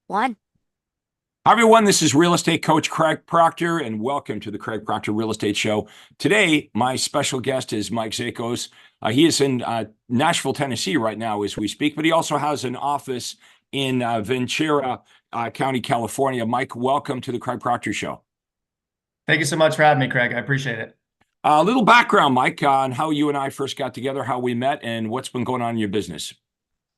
One. Hi, everyone. This is real estate coach Craig Proctor, and welcome to the Craig Proctor Real Estate Show. Today, my special guest is Mike Szakos. He is in Nashville, Tennessee right now as we speak, but he also has an office in Ventura County, California. Mike, welcome to the Craig Proctor Show. Thank you so much for having me, Craig. I appreciate it. A little background, Mike, on how you and I first got together, how we met, and what's been going on in your business.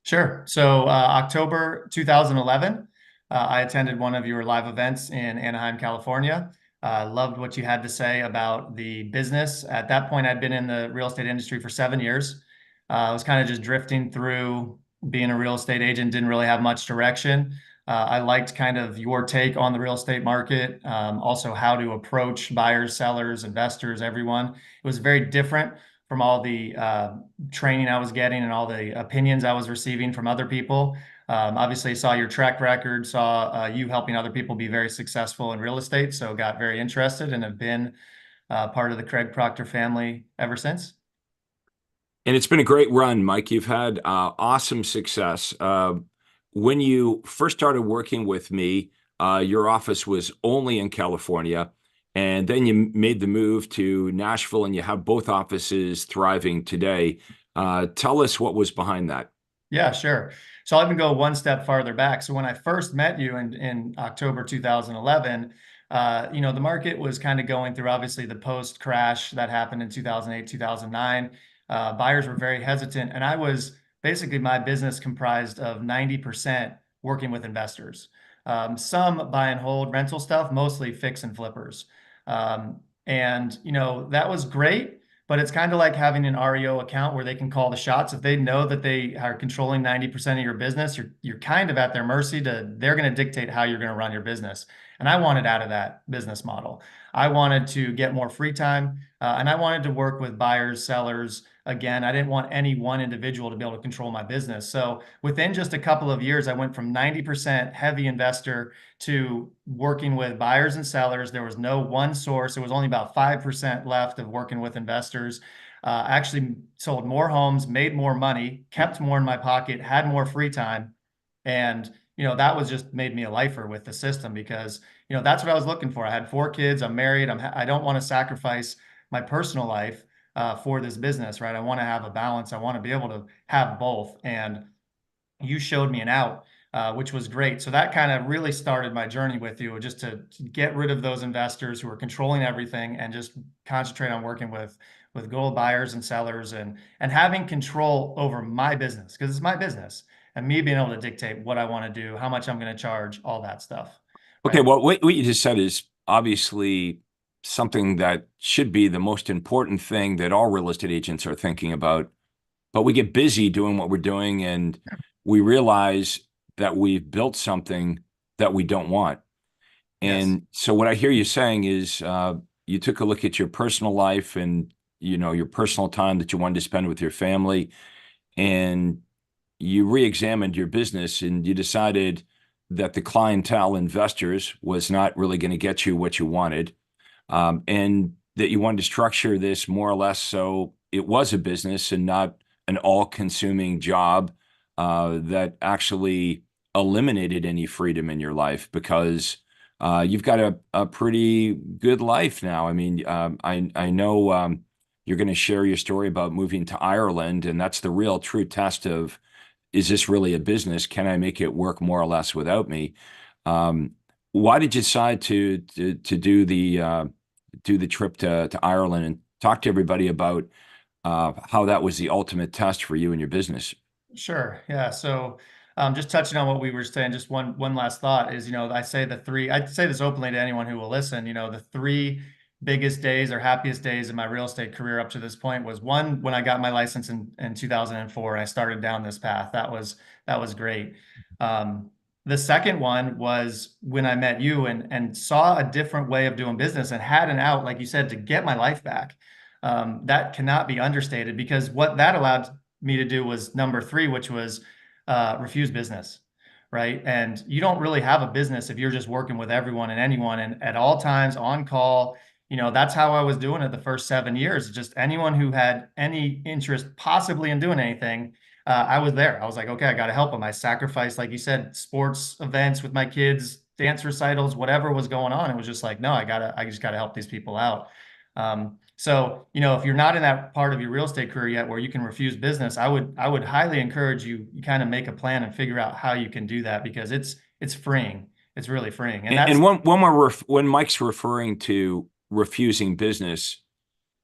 Sure. So October 2011, I attended one of your live events in Anaheim, California. Loved what you had to say about the business. At that point, I'd been in the real estate industry for 7 years. I was kind of just drifting through being a real estate agent, didn't really have much direction. I liked kind of your take on the real estate market, also how to approach buyers, sellers, investors, everyone. It was very different from all the training I was getting and all the opinions I was receiving from other people. Obviously, saw your track record, saw you helping other people be very successful in real estate, so got very interested and have been part of the Craig Proctor family ever since. And it's been a great run, Mike. You've had awesome success. When you first started working with me, your office was only in California, and then you made the move to Nashville, and you have both offices thriving today. Tell us what was behind that. Yeah, sure. So I'll even go one step farther back. So when I first met you in October 2011, the market was kind of going through obviously the post crash that happened in 2008, 2009. Buyers were very hesitant. And I was basically, my business comprised of 90% working with investors. Some buy and hold rental stuff, mostly fix and flippers. That was great. But it's kind of like having an REO account where they can call the shots. If they know that they are controlling 90% of your business, you're kind of at their mercy they're going to dictate how you're going to run your business. And I wanted out of that business model. I wanted to get more free time, and I wanted to work with buyers, sellers. Again, I didn't want any one individual to be able to control my business. So within just a couple of years, I went from 90% heavy investor to working with buyers and sellers. There was no one source. It was only about 5% left of working with investors. Actually sold more homes, made more money, kept more in my pocket, had more free time. And, that was just made me a lifer with the system because, that's what I was looking for. I had 4 kids. I'm married. I don't want to sacrifice my personal life for this business, right? I want to have a balance. I want to be able to have both. And you showed me an out, which was great. So that kind of really started my journey with you, just to get rid of those investors who are controlling everything and just concentrate on working with gold buyers and sellers and having control over my business because it's my business and me being able to dictate what I want to do, how much I'm going to charge, all that stuff. Okay, Right. well, what you just said is obviously something that should be the most important thing that all real estate agents are thinking about. But we get busy doing what we're doing, and we realize that we've built something that we don't want. Yes. And so what I hear you saying is you took a look at your personal life and your personal time that you wanted to spend with your family, and you re-examined your business and you decided that the clientele investors was not really going to get you what you wanted, and that you wanted to structure this more or less so it was a business and not an all-consuming job that actually eliminated any freedom in your life because you've got a pretty good life now. I mean, I know you're going to share your story about moving to Ireland, and that's the real true test of, is this really a business? Can I make it work more or less without me? Why did you decide to do the trip to Ireland and talk to everybody about how that was the ultimate test for you and your business? Sure. Yeah. So, just touching on what we were saying, just one last thought is, I'd say this openly to anyone who will listen, the three biggest days or happiest days in my real estate career up to this point was one, when I got my license in 2004 and I started down this path. That was great. The second one was when I met you and saw a different way of doing business and had an out, like you said, to get my life back. That cannot be understated because what that allowed me to do was number three, which was refuse business, right? And you don't really have a business if you're just working with everyone and anyone and at all times on call. That's how I was doing it the first 7 years. Just anyone who had any interest possibly in doing anything, I was there. I was like, okay, I got to help them. I sacrificed, like you said, sports events with my kids, dance recitals, whatever was going on. It was just like, no, I just gotta help these people out. So, if you're not in that part of your real estate career yet where you can refuse business, I would highly encourage you kind of make a plan and figure out how you can do that because it's freeing. It's really freeing. And And that's when Mike's referring to refusing business,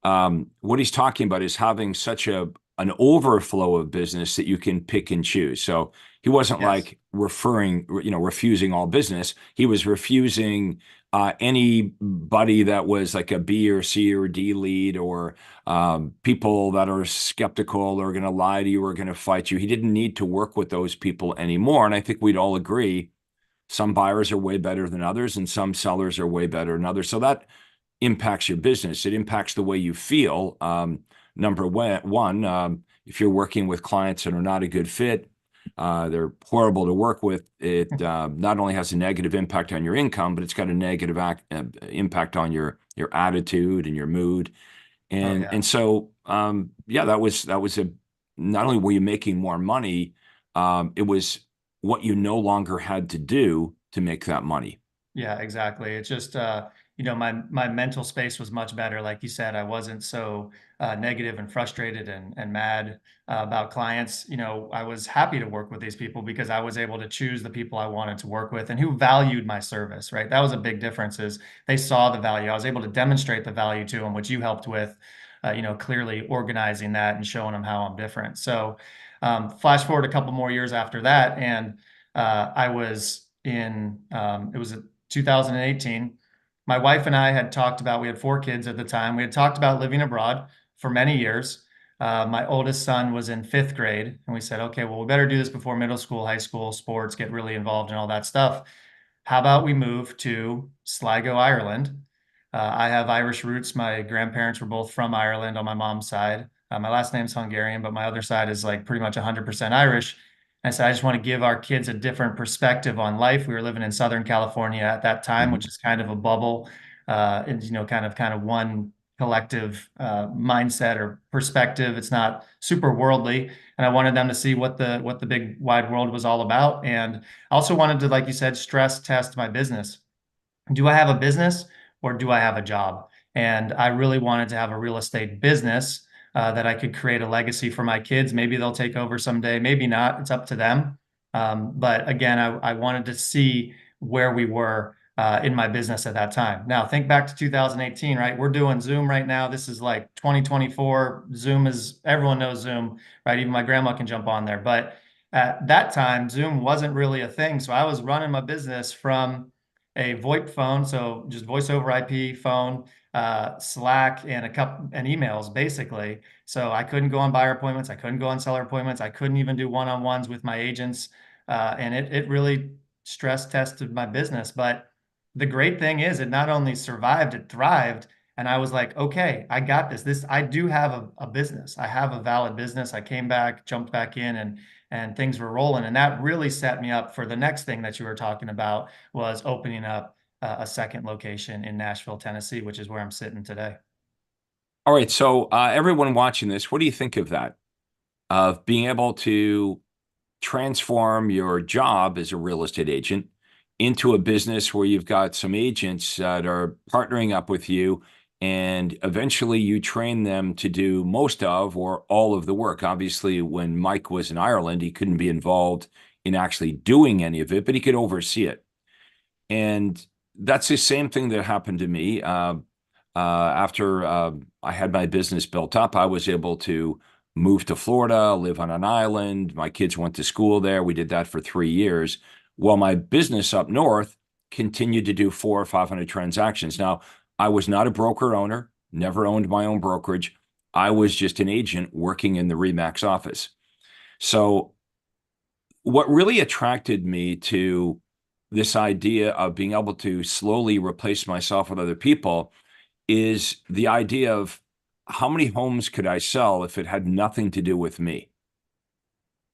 what he's talking about is having such an overflow of business that you can pick and choose. So he wasn't yes. like refusing all business. He was refusing anybody that was like a B or C or D lead, or people that are skeptical or going to lie to you or going to fight you. He didn't need to work with those people anymore. And I think we'd all agree some buyers are way better than others, and some sellers are way better than others. So that impacts your business. It impacts the way you feel. Number one, if you're working with clients that are not a good fit, they're horrible to work with. It not only has a negative impact on your income, but it's got a negative impact on your attitude and your mood. Oh And yeah. and so yeah, that was a not only were you making more money, it was what you no longer had to do to make that money. Yeah, exactly. It's just my mental space was much better. Like you said, I wasn't so negative and frustrated and mad about clients. I was happy to work with these people because I was able to choose the people I wanted to work with and who valued my service, right? That was a big difference is they saw the value. I was able to demonstrate the value to them, which you helped with, clearly organizing that and showing them how I'm different. So flash forward a couple more years after that, and I was it was 2018. My wife and I had talked about, we had 4 kids at the time. We had talked about living abroad for many years. My oldest son was in 5th grade, and we said, okay, well, we better do this before middle school, high school, sports, get really involved in all that stuff. How about we move to Sligo, Ireland? I have Irish roots. My grandparents were both from Ireland on my mom's side. My last name's Hungarian, but my other side is like pretty much 100% Irish. And I said, I just want to give our kids a different perspective on life. We were living in Southern California at that time, Mhm. which is kind of a bubble, and kind of one collective mindset or perspective. It's not super worldly, and I wanted them to see what the big wide world was all about. And I also wanted to, like you said, stress test my business. Do I have a business or do I have a job? And I really wanted to have a real estate business that I could create a legacy for my kids. Maybe they'll take over someday, maybe not. It's up to them. But again, I wanted to see where we were in my business at that time. Now, think back to 2018, right? We're doing Zoom right now. This is like 2024. Zoom is, everyone knows Zoom, right? Even my grandma can jump on there. But at that time, Zoom wasn't really a thing. So I was running my business from a VoIP phone, so just voice over IP phone, Slack, and a couple and emails basically. So I couldn't go on buyer appointments, I couldn't go on seller appointments, I couldn't even do one-on-ones with my agents, and it really stress tested my business. But the great thing is, it not only survived, it thrived. And I was like, okay, I got this. I do have a business. I have a valid business. I came back, jumped back in, and things were rolling. And that really set me up for the next thing that you were talking about was opening up a second location in Nashville, Tennessee, which is where I'm sitting today. All right. So everyone watching this, what do you think of that? Of being able to transform your job as a real estate agent into a business where you've got some agents that are partnering up with you, and eventually you train them to do most of or all of the work. Obviously, when Mike was in Ireland, he couldn't be involved in actually doing any of it, but he could oversee it. And that's the same thing that happened to me. After I had my business built up, I was able to move to Florida, live on an island. My kids went to school there. We did that for 3 years, while my business up north continued to do 400 or 500 transactions. Now, I was not a broker owner, never owned my own brokerage. I was just an agent working in the Remax office. So what really attracted me to this idea of being able to slowly replace myself with other people is the idea of how many homes could I sell if it had nothing to do with me,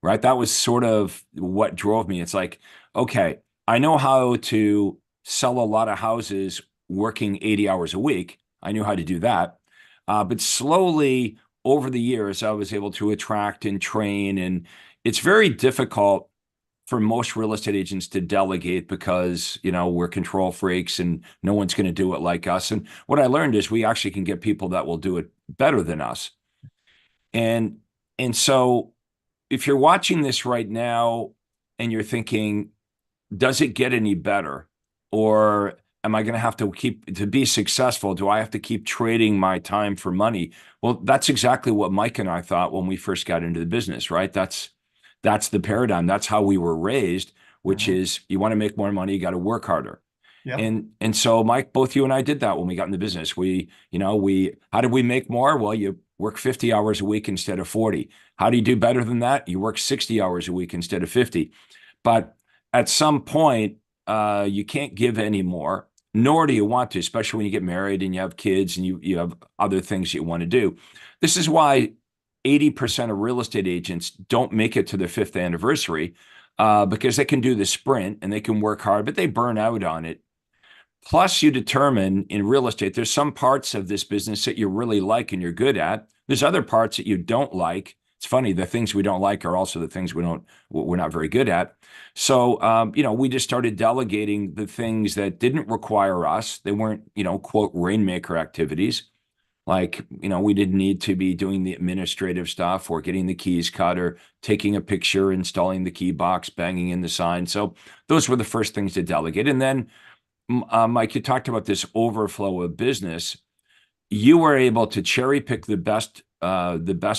right? That was sort of what drove me. It's like, okay, I know how to sell a lot of houses working 80 hours a week. I knew how to do that. But slowly, over the years, I was able to attract and train, and it's very difficult for most real estate agents to delegate because, we're control freaks and no one's going to do it like us. And what I learned is we actually can get people that will do it better than us. And so if you're watching this right now and you're thinking, does it get any better? Or am I going to have to to be successful? Do I have to keep trading my time for money? Well, that's exactly what Mike and I thought when we first got into the business, right? That's the paradigm. That's how we were raised, which Mhm. is you want to make more money, you got to work harder. Yep. And so Mike, both you and I did that when we got in the business. We how did we make more? Well, you work 50 hours a week instead of 40. How do you do better than that? You work 60 hours a week instead of 50. But at some point, you can't give any more, nor do you want to, especially when you get married and you have kids and you have other things you want to do. This is why 80% of real estate agents don't make it to their fifth anniversary, because they can do the sprint and they can work hard, but they burn out on it. Plus, you determine in real estate, there's some parts of this business that you really like and you're good at. There's other parts that you don't like. It's funny, the things we don't like are also the things we're not very good at. So, we just started delegating the things that didn't require us. They weren't, quote, rainmaker activities. Like, we didn't need to be doing the administrative stuff or getting the keys cut or taking a picture, installing the key box, banging in the sign. So those were the first things to delegate. And then Mike, you talked about this overflow of business. You were able to cherry pick the best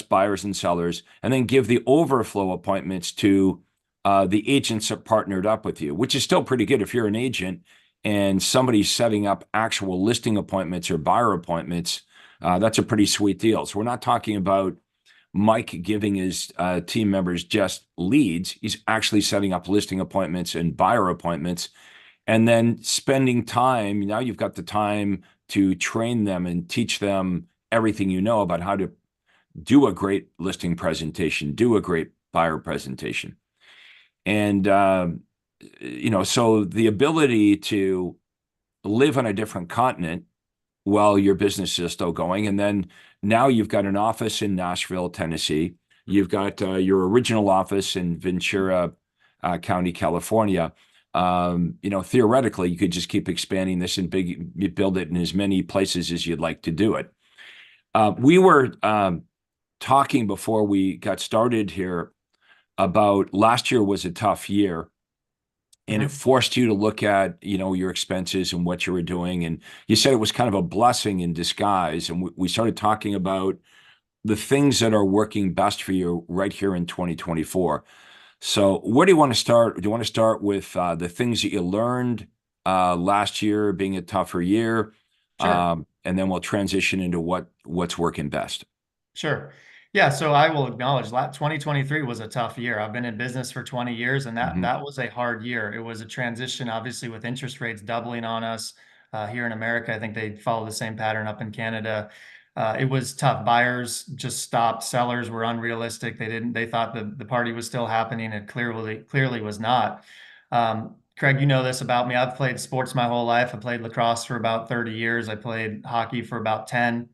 buyers and sellers, and then give the overflow appointments to the agents that partnered up with you, which is still pretty good if you're an agent and somebody's setting up actual listing appointments or buyer appointments. That's a pretty sweet deal. So we're not talking about Mike giving his team members just leads. He's actually setting up listing appointments and buyer appointments and then spending time. Now you've got the time to train them and teach them everything you know about how to do a great listing presentation, do a great buyer presentation. And, so the ability to live on a different continent while your business is still going. And then now you've got an office in Nashville, Tennessee. You've got your original office in Ventura County, California. Theoretically, you could just keep expanding this and build it in as many places as you'd like to do it. We were talking before we got started here about last year was a tough year, and it Mhm. forced you to look at, your expenses and what you were doing. And you said it was kind of a blessing in disguise. And we started talking about the things that are working best for you right here in 2024. So where do you want to start? Do you want to start with the things that you learned last year being a tougher year? Sure. And then we'll transition into what's working best. Sure. Yeah, so I will acknowledge that 2023 was a tough year. I've been in business for 20 years and that Hmm. that was a hard year. It was a transition, obviously, with interest rates doubling on us here in America. I think they follow the same pattern up in Canada. It was tough. Buyers just stopped. Sellers were unrealistic. They thought the party was still happening. It clearly was not. Craig, you know this about me. I've played sports my whole life. I played lacrosse for about 30 years. I played hockey for about 10.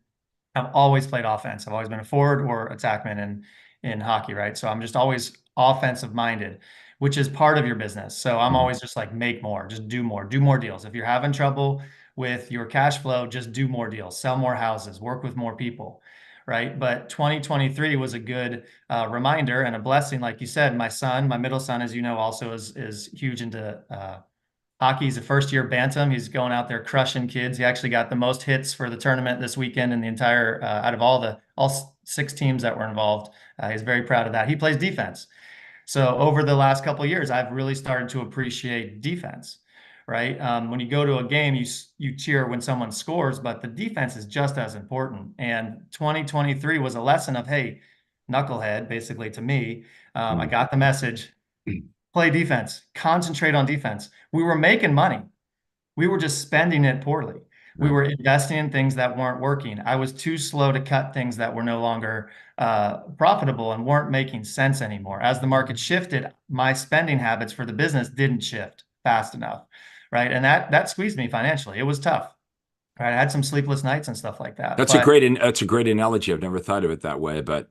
I've always played offense. I've always been a forward or attackman in hockey, right? So I'm just always offensive minded, which is part of your business. So I'm Hmm. always just like make more, just do more deals. If you're having trouble with your cash flow, just do more deals, sell more houses, work with more people, right? But 2023 was a good reminder and a blessing, like you said. My middle son, as you know, also is huge into hockey. He's a first year bantam. He's going out there crushing kids. He actually got the most hits for the tournament this weekend in the entire out of all six teams that were involved. He's very proud of that. He plays defense. So over the last couple of years, I've really started to appreciate defense. Right. When you go to a game, you cheer when someone scores, but the defense is just as important. And 2023 was a lesson of, hey, knucklehead, basically to me. I got the message. Play defense, concentrate on defense. We were making money. We were just spending it poorly. We Right. were investing in things that weren't working. I was too slow to cut things that were no longer profitable and weren't making sense anymore. As the market shifted, my spending habits for the business didn't shift fast enough, right? And that squeezed me financially. It was tough. Right. I had some sleepless nights and stuff like that. That's a great analogy. I've never thought of it that way, but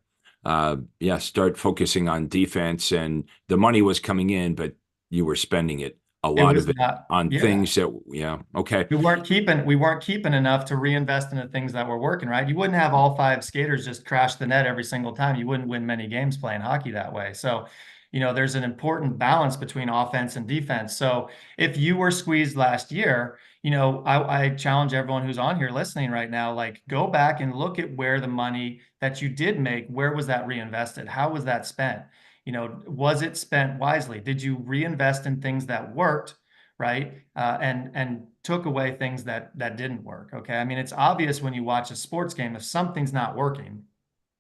yeah, start focusing on defense, and the money was coming in, but you were spending it, a It lot was of it, not, on yeah. things that, yeah, okay. We weren't keeping enough to reinvest in the things that were working, right? You wouldn't have all five skaters just crash the net every single time. You wouldn't win many games playing hockey that way. So, there's an important balance between offense and defense. So if you were squeezed last year, I challenge everyone who's on here listening right now, like go back and look at where the money that you did make, where was that reinvested? How was that spent? Was it spent wisely? Did you reinvest in things that worked? Right? And took away things that didn't work. Okay. I mean, it's obvious when you watch a sports game, if something's not working,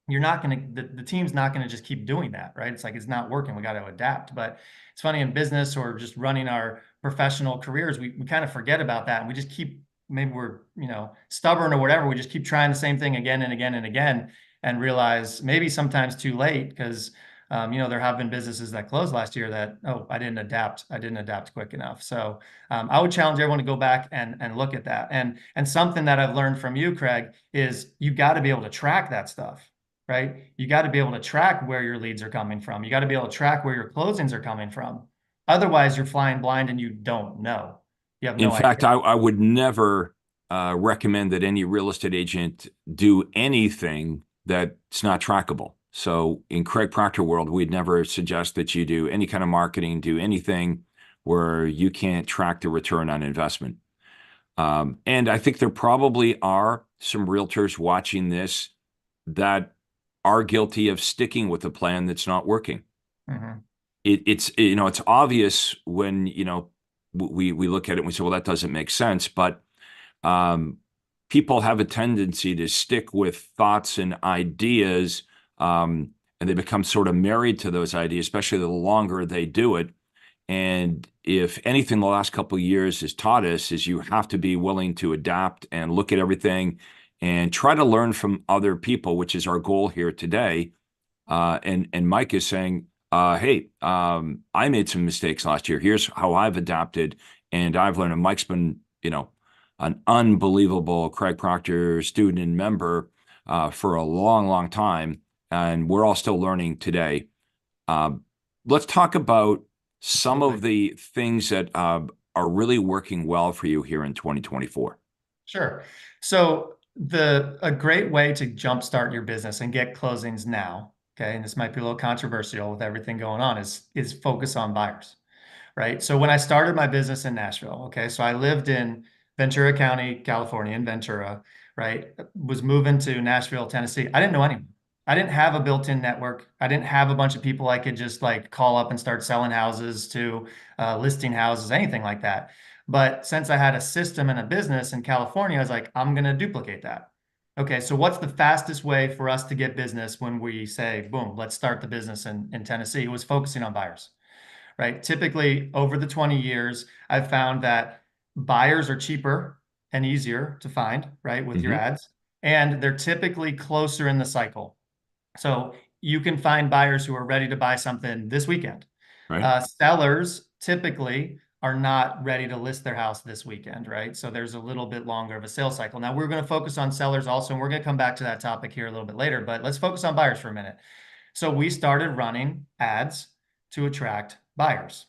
you're not going to, the team's not going to just keep doing that, right? It's like, it's not working. We got to adapt. But it's funny in business or just running our professional careers, we kind of forget about that. And we just keep, maybe we're, stubborn or whatever. We just keep trying the same thing again and again and again and realize maybe sometimes too late because there have been businesses that closed last year that, oh, I didn't adapt. I didn't adapt quick enough. So I would challenge everyone to go back and look at that. And something that I've learned from you, Craig, is you got to be able to track that stuff, right? You got to be able to track where your leads are coming from. You got to be able to track where your closings are coming from. Otherwise, you're flying blind and you don't know. You have In no fact, idea. I would never recommend that any real estate agent do anything that's not trackable. So in Craig Proctor world, we'd never suggest that you do any kind of marketing, do anything where you can't track the return on investment. And I think there probably are some realtors watching this that are guilty of sticking with a plan that's not working. Mhm. It's obvious when we look at it and we say, well, that doesn't make sense. But um, people have a tendency to stick with thoughts and ideas, and they become sort of married to those ideas, especially the longer they do it. And if anything, the last couple of years has taught us is you have to be willing to adapt and look at everything and try to learn from other people, which is our goal here today. And Mike is saying, hey, I made some mistakes last year. Here's how I've adapted and I've learned. And Mike's been, an unbelievable Craig Proctor student and member for a long, long time. And we're all still learning today. Um, let's talk about some of Absolutely. the things that are really working well for you here in 2024. Sure. So a great way to jumpstart your business and get closings now, okay, and this might be a little controversial with everything going on, is focus on buyers, right? So when I started my business in Nashville, okay, so I lived in Ventura County, California, in Ventura, right? Was moving to Nashville, Tennessee. I didn't know anyone. I didn't have a built-in network. I didn't have a bunch of people I could just like call up and start selling houses to, listing houses, anything like that. But since I had a system and a business in California, I was like, I'm going to duplicate that. Okay, so what's the fastest way for us to get business when we say, boom, let's start the business in Tennessee? It was focusing on buyers, right? Typically, over the 20 years, I've found that buyers are cheaper and easier to find, right, with your Hmm. ads, and they're typically closer in the cycle. So you can find buyers who are ready to buy something this weekend. Right? Sellers typically are not ready to list their house this weekend, right? So there's a little bit longer of a sales cycle. Now we're going to focus on sellers also, and we're going to come back to that topic here a little bit later, but let's focus on buyers for a minute. So we started running ads to attract buyers.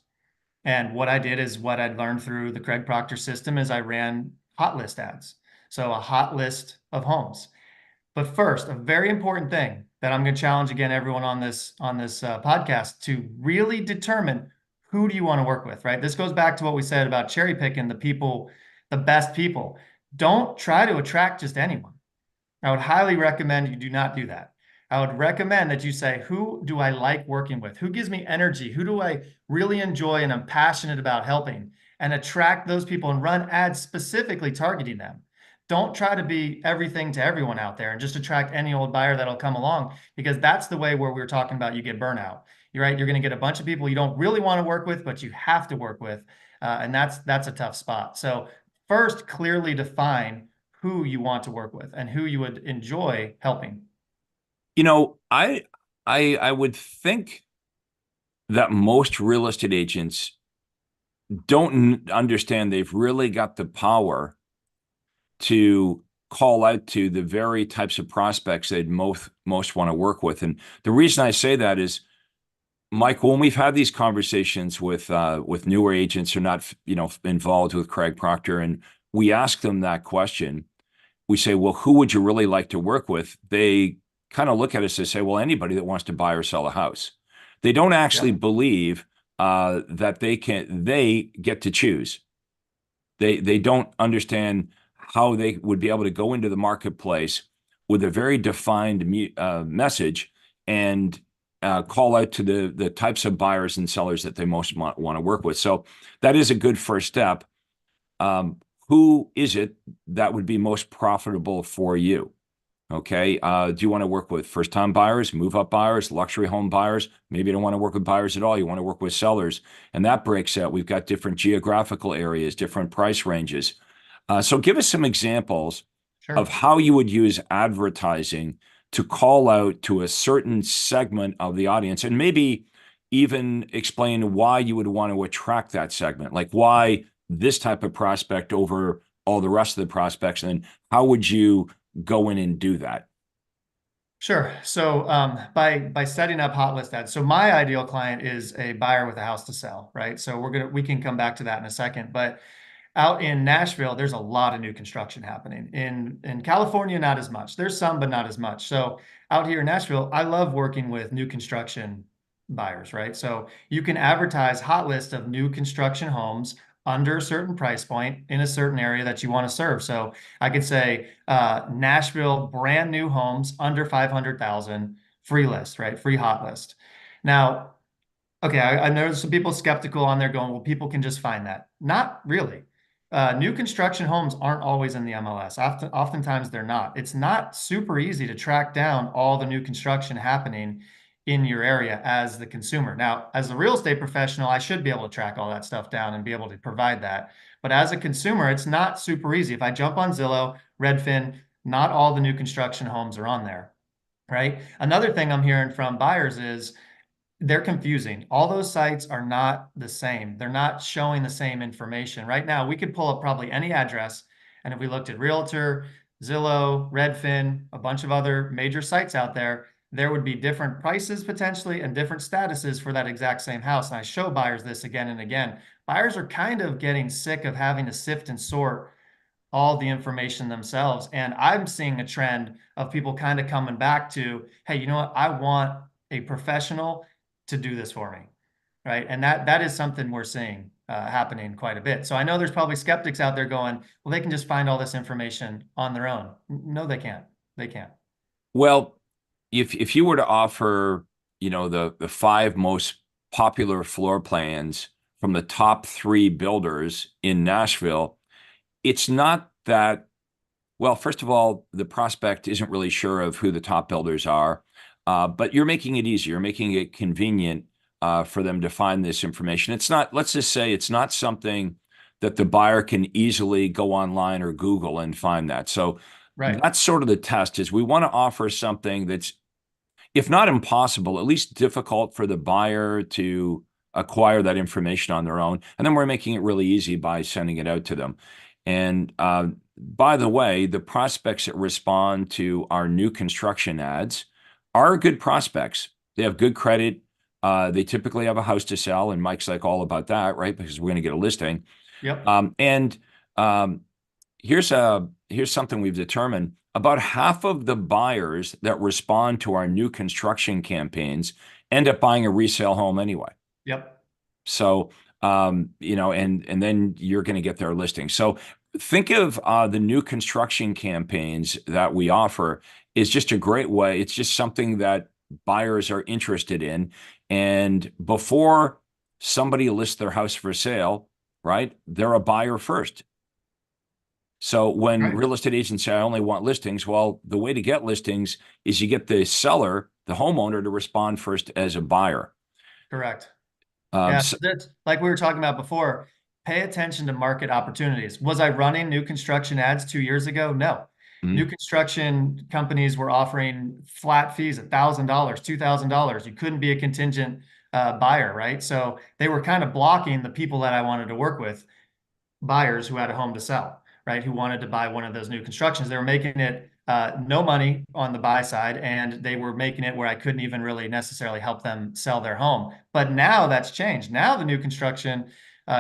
And what I did is what I'd learned through the Craig Proctor system is I ran hot list ads. So a hot list of homes. But first, a very important thing that I'm going to challenge again everyone on this podcast to really determine who do you want to work with, right? This goes back to what we said about cherry picking the people, the best people. Don't try to attract just anyone. I would highly recommend you do not do that. I would recommend that you say, who do I like working with? Who gives me energy? Who do I really enjoy and I'm passionate about helping? And attract those people and run ads specifically targeting them. Don't try to be everything to everyone out there and just attract any old buyer that'll come along, because that's the way where we were talking about you get burnout. You're right. You're going to get a bunch of people you don't really want to work with, but you have to work with. And that's a tough spot. So first, clearly define who you want to work with and who you would enjoy helping. You know, I would think that most real estate agents don't understand they've really got the power to call out to the very types of prospects they'd most want to work with. And the reason I say that is, Mike, when we've had these conversations with newer agents who are not, involved with Craig Proctor, and we ask them that question, we say, well, who would you really like to work with? They kind of look at us and say, well, anybody that wants to buy or sell a house. They don't actually Yep. believe that they get to choose. They don't understand how they would be able to go into the marketplace with a very defined message and call out to the types of buyers and sellers that they most want to work with. So that is a good first step. Who is it that would be most profitable for you? Okay. Do you want to work with first-time buyers, move-up buyers, luxury home buyers? Maybe you don't want to work with buyers at all. You want to work with sellers. And that breaks out. We've got different geographical areas, different price ranges. So give us some examples of Sure. how you would use advertising to call out to a certain segment of the audience, and maybe even explain why you would want to attract that segment, like why this type of prospect over all the rest of the prospects, and then how would you go in and do that? Sure. So by setting up hot list ads, so my ideal client is a buyer with a house to sell, right? So we can come back to that in a second. But out in Nashville, there's a lot of new construction happening. In California, not as much. There's some, but not as much. So out here in Nashville, I love working with new construction buyers, right? So you can advertise hot list of new construction homes under a certain price point in a certain area that you want to serve. So I could say Nashville brand new homes under 500,000 free list, right? Free hot list. Now, okay, I know there's some people skeptical on there going, well, people can just find that. Not really. New construction homes aren't always in the MLS. Oftentimes they're not. It's not super easy to track down all the new construction happening in your area as the consumer. Now, as a real estate professional, I should be able to track all that stuff down and be able to provide that. But as a consumer, it's not super easy. If I jump on Zillow, Redfin, not all the new construction homes are on there, right? Another thing I'm hearing from buyers is they're confusing. All those sites are not the same. They're not showing the same information. Right now, we could pull up probably any address, and if we looked at Realtor, Zillow, Redfin, a bunch of other major sites out there, there would be different prices potentially and different statuses for that exact same house. And I show buyers this again and again. Buyers are kind of getting sick of having to sift and sort all the information themselves. And I'm seeing a trend of people kind of coming back to, hey, you know what? I want a professional to do this for me, right? And that is something we're seeing happening quite a bit. So I know there's probably skeptics out there going, well, they can just find all this information on their own. No, they can't. They can't. Well, if you were to offer, the five most popular floor plans from the top three builders in Nashville, it's not that, well, first of all, the prospect isn't really sure of who the top builders are, but you're making it easy. You're making it convenient for them to find this information. It's not, let's just say it's not something that the buyer can easily go online or Google and find that. So Right. that's sort of the test, is we want to offer something that's, if not impossible, at least difficult for the buyer to acquire that information on their own. And then we're making it really easy by sending it out to them. And by the way, the prospects that respond to our new construction ads are good prospects. They have good credit. They typically have a house to sell, and Mike's like all about that, right? Because we're going to get a listing. Yep. And here's something we've determined. About half of the buyers that respond to our new construction campaigns end up buying a resale home anyway. Yep. So, and then you're going to get their listing. So think of the new construction campaigns that we offer is just a great way. It's just something that buyers are interested in. And before somebody lists their house for sale, right, they're a buyer first. So when Right. real estate agents say, I only want listings, well, the way to get listings is you get the seller, the homeowner, to respond first as a buyer. Correct. Um, Yeah, so, that's like we were talking about before. Pay attention to market opportunities. Was I running new construction ads 2 years ago? No. New mhm. construction companies were offering flat fees, $1,000, $2,000. You couldn't be a contingent buyer, right? So they were kind of blocking the people that I wanted to work with, buyers who had a home to sell. right, who wanted to buy one of those new constructions. They were making it no money on the buy side, and they were making it where I couldn't even really necessarily help them sell their home. But now that's changed. Now the new construction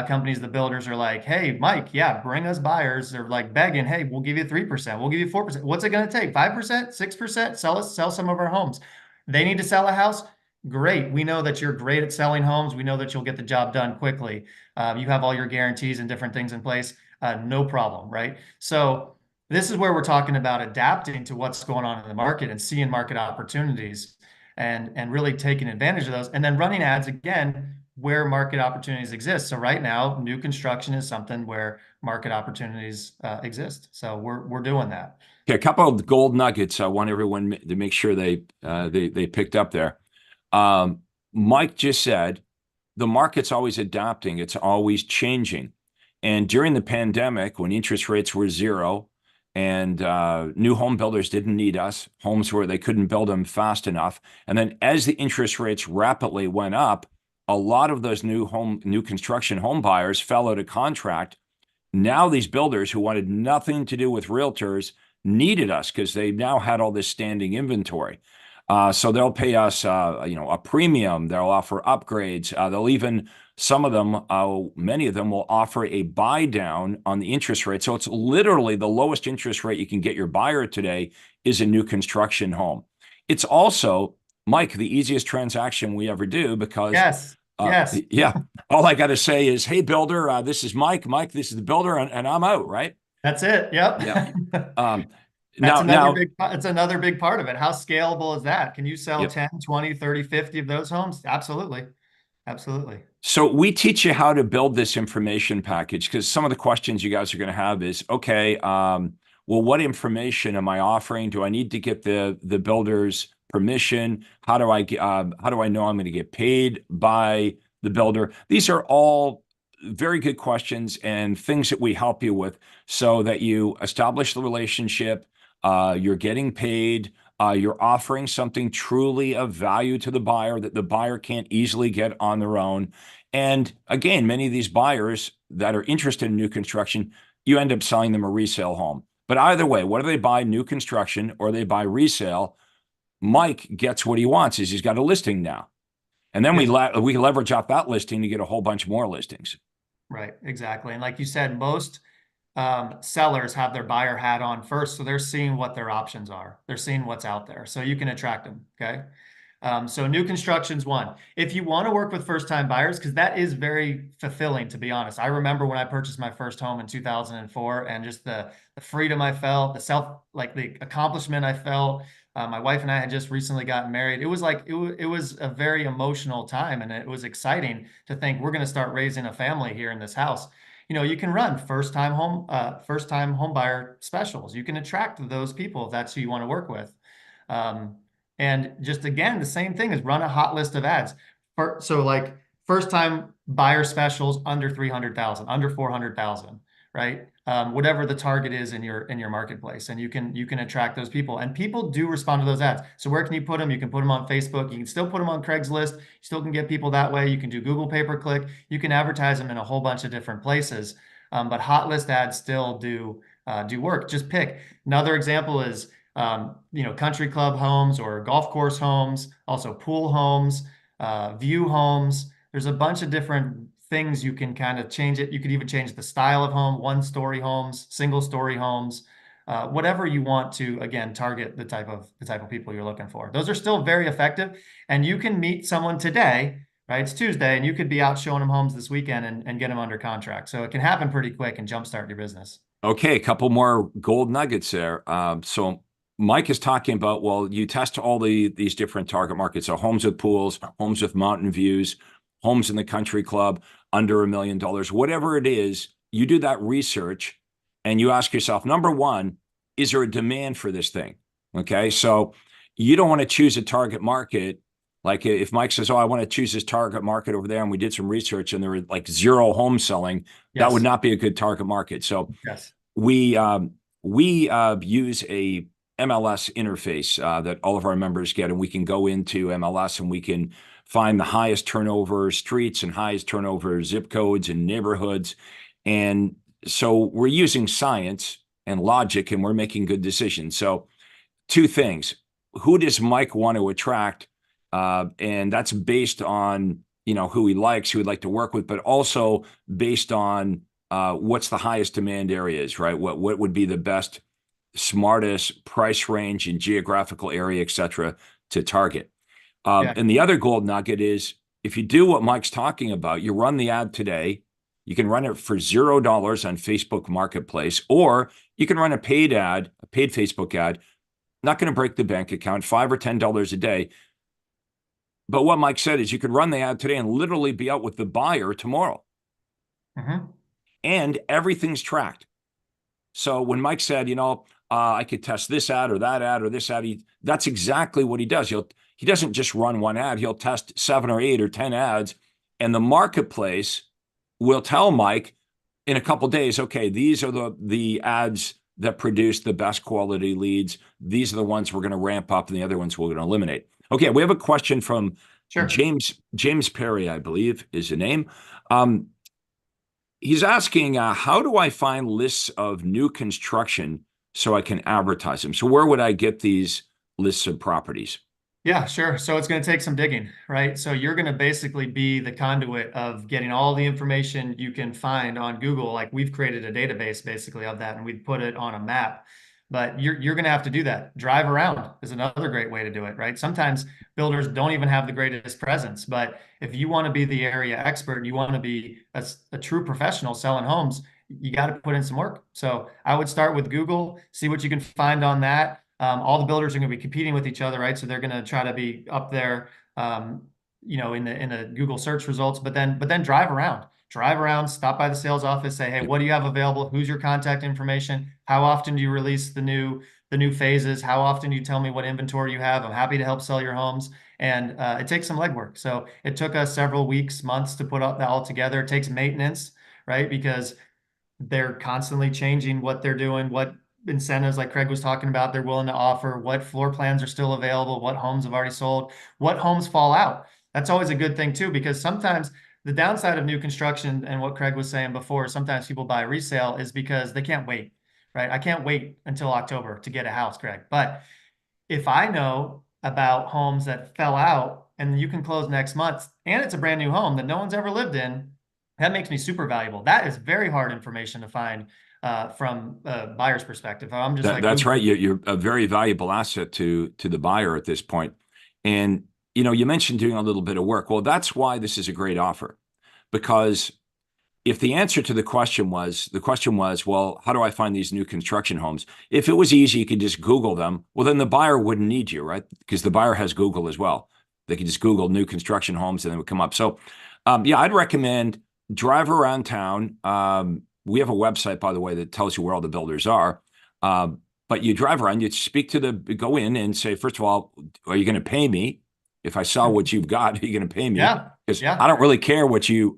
companies, the builders are like, hey, Mike, yeah, bring us buyers. They're like begging, hey, we'll give you 3%, we'll give you 4%. What's it going to take? 5%, 6%? Sell some of our homes. They need to sell a house. Great. We know that you're great at selling homes. We know that you'll get the job done quickly. You have all your guarantees and different things in place. No problem, right? So this is where we're talking about adapting to what's going on in the market and seeing market opportunities and really taking advantage of those, and then running ads again where market opportunities exist. So right now, new construction is something where market opportunities exist. So we're doing that. Okay, a couple of gold nuggets I want everyone to make sure they picked up there. Mike just said the market's always adapting, it's always changing. And during the pandemic, when interest rates were zero and new home builders didn't need us, homes where they couldn't build them fast enough. And then as the interest rates rapidly went up, a lot of those new construction home buyers fell out of contract. Now these builders who wanted nothing to do with realtors needed us because they now had all this standing inventory. So they'll pay us, a premium. They'll offer upgrades. They'll even, some of them, many of them will offer a buy down on the interest rate. So it's literally the lowest interest rate you can get your buyer today is a new construction home. It's also, Mike, the easiest transaction we ever do because Yes. Yes. yeah, all I got to say is, hey, builder, this is Mike. Mike, this is the builder, and I'm out, right? That's it. Yep. Yeah. It's another big part of it. How scalable is that? Can you sell Yep. 10, 20, 30, 50 of those homes? Absolutely. Absolutely. So we teach you how to build this information package because some of the questions you guys are going to have is, okay, well, what information am I offering? Do I need to get the builder's permission? How do I know I'm going to get paid by the builder? These are all very good questions and things that we help you with so that you establish the relationship, you're getting paid, you're offering something truly of value to the buyer that the buyer can't easily get on their own. And again, many of these buyers that are interested in new construction, you end up selling them a resale home. But either way, whether they buy new construction or they buy resale, Mike gets what he wants is he's got a listing now. And then we leverage off that listing to get a whole bunch more listings. Right, exactly. And like you said, most sellers have their buyer hat on first, so they're seeing what their options are. They're seeing what's out there, so you can attract them. Okay. So new construction's one. If you want to work with first-time buyers, because that is very fulfilling, to be honest. I remember when I purchased my first home in 2004, and just the freedom I felt, the accomplishment I felt. My wife and I had just recently gotten married. It was like it was a very emotional time, and it was exciting to think we're going to start raising a family here in this house. You can run first-time home buyer specials. You can attract those people if that's who you want to work with. And just again, the same thing is run a hot list of ads. So like first time buyer specials under 300,000, under 400,000, right? Whatever the target is in your marketplace, and you can attract those people, and people do respond to those ads. So where can you put them? You can put them on Facebook. You can still put them on Craigslist. You still can get people that way. You can do Google pay-per-click. You can advertise them in a whole bunch of different places. But hot list ads still do work. Just pick. Another example is country club homes or golf course homes, also pool homes, view homes. There's a bunch of different things you can kind of change it. You could even change the style of home, one-story homes, single-story homes, whatever you want to, again, target the type of people you're looking for. Those are still very effective, and you can meet someone today, right? It's Tuesday, and you could be out showing them homes this weekend and get them under contract. So it can happen pretty quick and jumpstart your business. Okay, a couple more gold nuggets there. So Mike is talking about, well, you test all these different target markets. So homes with pools, homes with mountain views, homes in the country club, under $1 million, whatever it is, you do that research and you ask yourself, number one, is there a demand for this thing? Okay, so you don't want to choose a target market. Like if Mike says, oh, I want to choose this target market over there, and we did some research and there were like 0 homes selling, that would not be a good target market. So we use a MLS interface that all of our members get, and we can go into MLS and we can find the highest turnover streets and highest turnover zip codes and neighborhoods. And So we're using science and logic, and we're making good decisions. So two things: who does Mike want to attract? And that's based on, who he likes, who he'd like to work with, but also based on what's the highest demand areas, right? What would be the best, smartest price range and geographical area, et cetera, to target. Yeah. And the other gold nugget is, if you do what Mike's talking about, you run the ad today, you can run it for $0 on Facebook Marketplace, or you can run a paid ad, a paid Facebook ad, not going to break the bank account, $5 or $10 a day. But what Mike said is you could run the ad today and literally be out with the buyer tomorrow. Mm-hmm. And everything's tracked. So when Mike said, I could test this ad or that ad or this ad, that's exactly what he does. He doesn't just run one ad. He'll test 7 or 8 or 10 ads, and the marketplace will tell Mike in a couple of days, okay, these are the ads that produce the best quality leads. These are the ones we're going to ramp up, and the other ones we're going to eliminate. Okay, we have a question from Sure. James Perry, I believe is the name. He's asking, how do I find lists of new construction so I can advertise them? So where would I get these lists of properties? Yeah, sure. So it's going to take some digging, right? So you're going to basically be the conduit of getting all the information you can find on Google. Like we've created a database basically of that, and we've put it on a map. But you're going to have to do that. Drive around is another great way to do it, right? Sometimes builders don't even have the greatest presence, but if you want to be the area expert, you want to be a true professional selling homes, you got to put in some work. So I would start with Google, see what you can find on that. All the builders are going to be competing with each other, right? So they're going to try to be up there, in the Google search results. But then drive around, stop by the sales office, say, hey, what do you have available? Who's your contact information? How often do you release the new phases? How often do you tell me what inventory you have? I'm happy to help sell your homes. And it takes some legwork. So it took us several weeks, months to put that all together. It takes maintenance, right? Because they're constantly changing what they're doing, what incentives, like Craig was talking about, they're willing to offer, what floor plans are still available, what homes have already sold, what homes fall out. That's always a good thing too, because sometimes the downside of new construction and what Craig was saying before, sometimes people buy resale is because they can't wait, right? I can't wait until October to get a house, Craig. But if I know about homes that fell out and you can close next month and it's a brand new home that no one's ever lived in, that makes me super valuable. That is very hard information to find from a buyer's perspective. I'm just That's right. You're a very valuable asset to the buyer at this point. And you mentioned doing a little bit of work. Well, that's why this is a great offer, because if the answer to the question was, well, how do I find these new construction homes? If it was easy, you could just Google them. Well, then the buyer wouldn't need you, right? Because the buyer has Google as well. They could just Google new construction homes and it would come up. So, I'd recommend drive around town. We have a website, by the way, that tells you where all the builders are. But you drive around, you go in and say, first of all, are you going to pay me? If I saw what you've got, are you going to pay me? Yeah. Because Yeah. I don't really care what your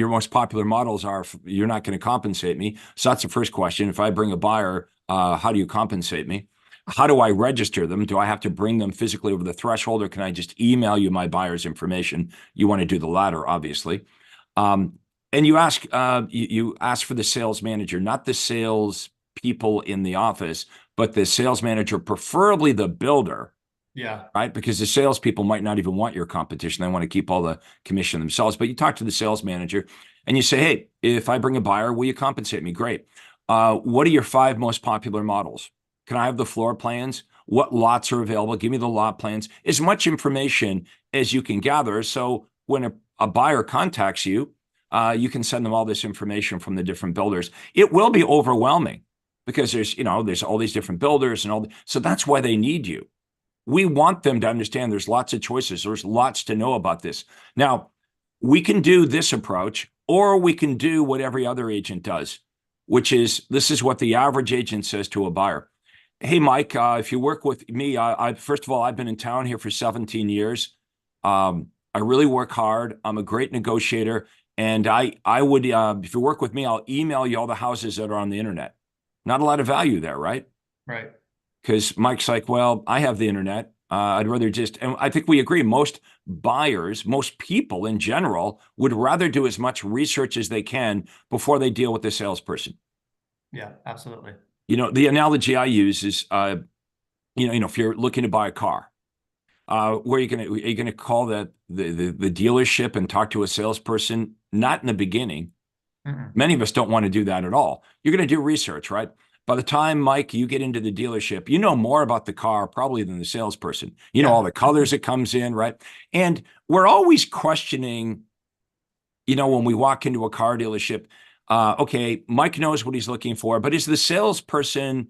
most popular models are. You're not going to compensate me. So that's the first question. If I bring a buyer, how do you compensate me? How do I register them? Do I have to bring them physically over the threshold, or can I just email you my buyer's information? You want to do the latter, obviously. And you ask for the sales manager, not the sales people in the office, but the sales manager, preferably the builder. Yeah. Right? Because the salespeople might not even want your competition. They want to keep all the commission themselves. But you talk to the sales manager and you say, hey, if I bring a buyer, will you compensate me? Great. What are your 5 most popular models? Can I have the floor plans? What lots are available? Give me the lot plans. As much information as you can gather. So when a buyer contacts you, you can send them all this information from the different builders. It will be overwhelming because there's all these different builders and so that's why they need you. We want them to understand there's lots of choices. There's lots to know about this. Now, we can do this approach, or we can do what every other agent does, which is, this is what the average agent says to a buyer. Hey, Mike, if you work with me, first of all, I've been in town here for 17 years. I really work hard. I'm a great negotiator. And I would, if you work with me, I'll email you all the houses that are on the internet. Not a lot of value there, right? Right. Because Mike's like, well, I have the internet. I'd rather just, and I think we agree, most buyers, most people in general would rather do as much research as they can before they deal with the salesperson. Yeah, absolutely. The analogy I use is, if you're looking to buy a car, where are you gonna call the dealership and talk to a salesperson? Not in the beginning. Mm-mm. Many of us don't want to do that at all. You're going to do research, right? By the time, Mike, you get into the dealership, you know more about the car probably than the salesperson. You know all Yeah. the colors it comes in, right? And we're always questioning, when we walk into a car dealership, okay, Mike knows what he's looking for, but is the salesperson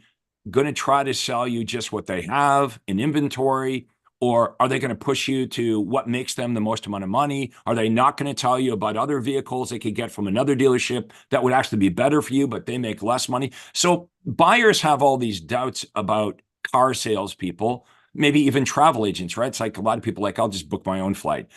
going to try to sell you just what they have in inventory? Or are they going to push you to what makes them the most amount of money? Are they not going to tell you about other vehicles they could get from another dealership that would actually be better for you, but they make less money? So buyers have all these doubts about car salespeople, maybe even travel agents, right? It's like a lot of people like, I'll just book my own flight.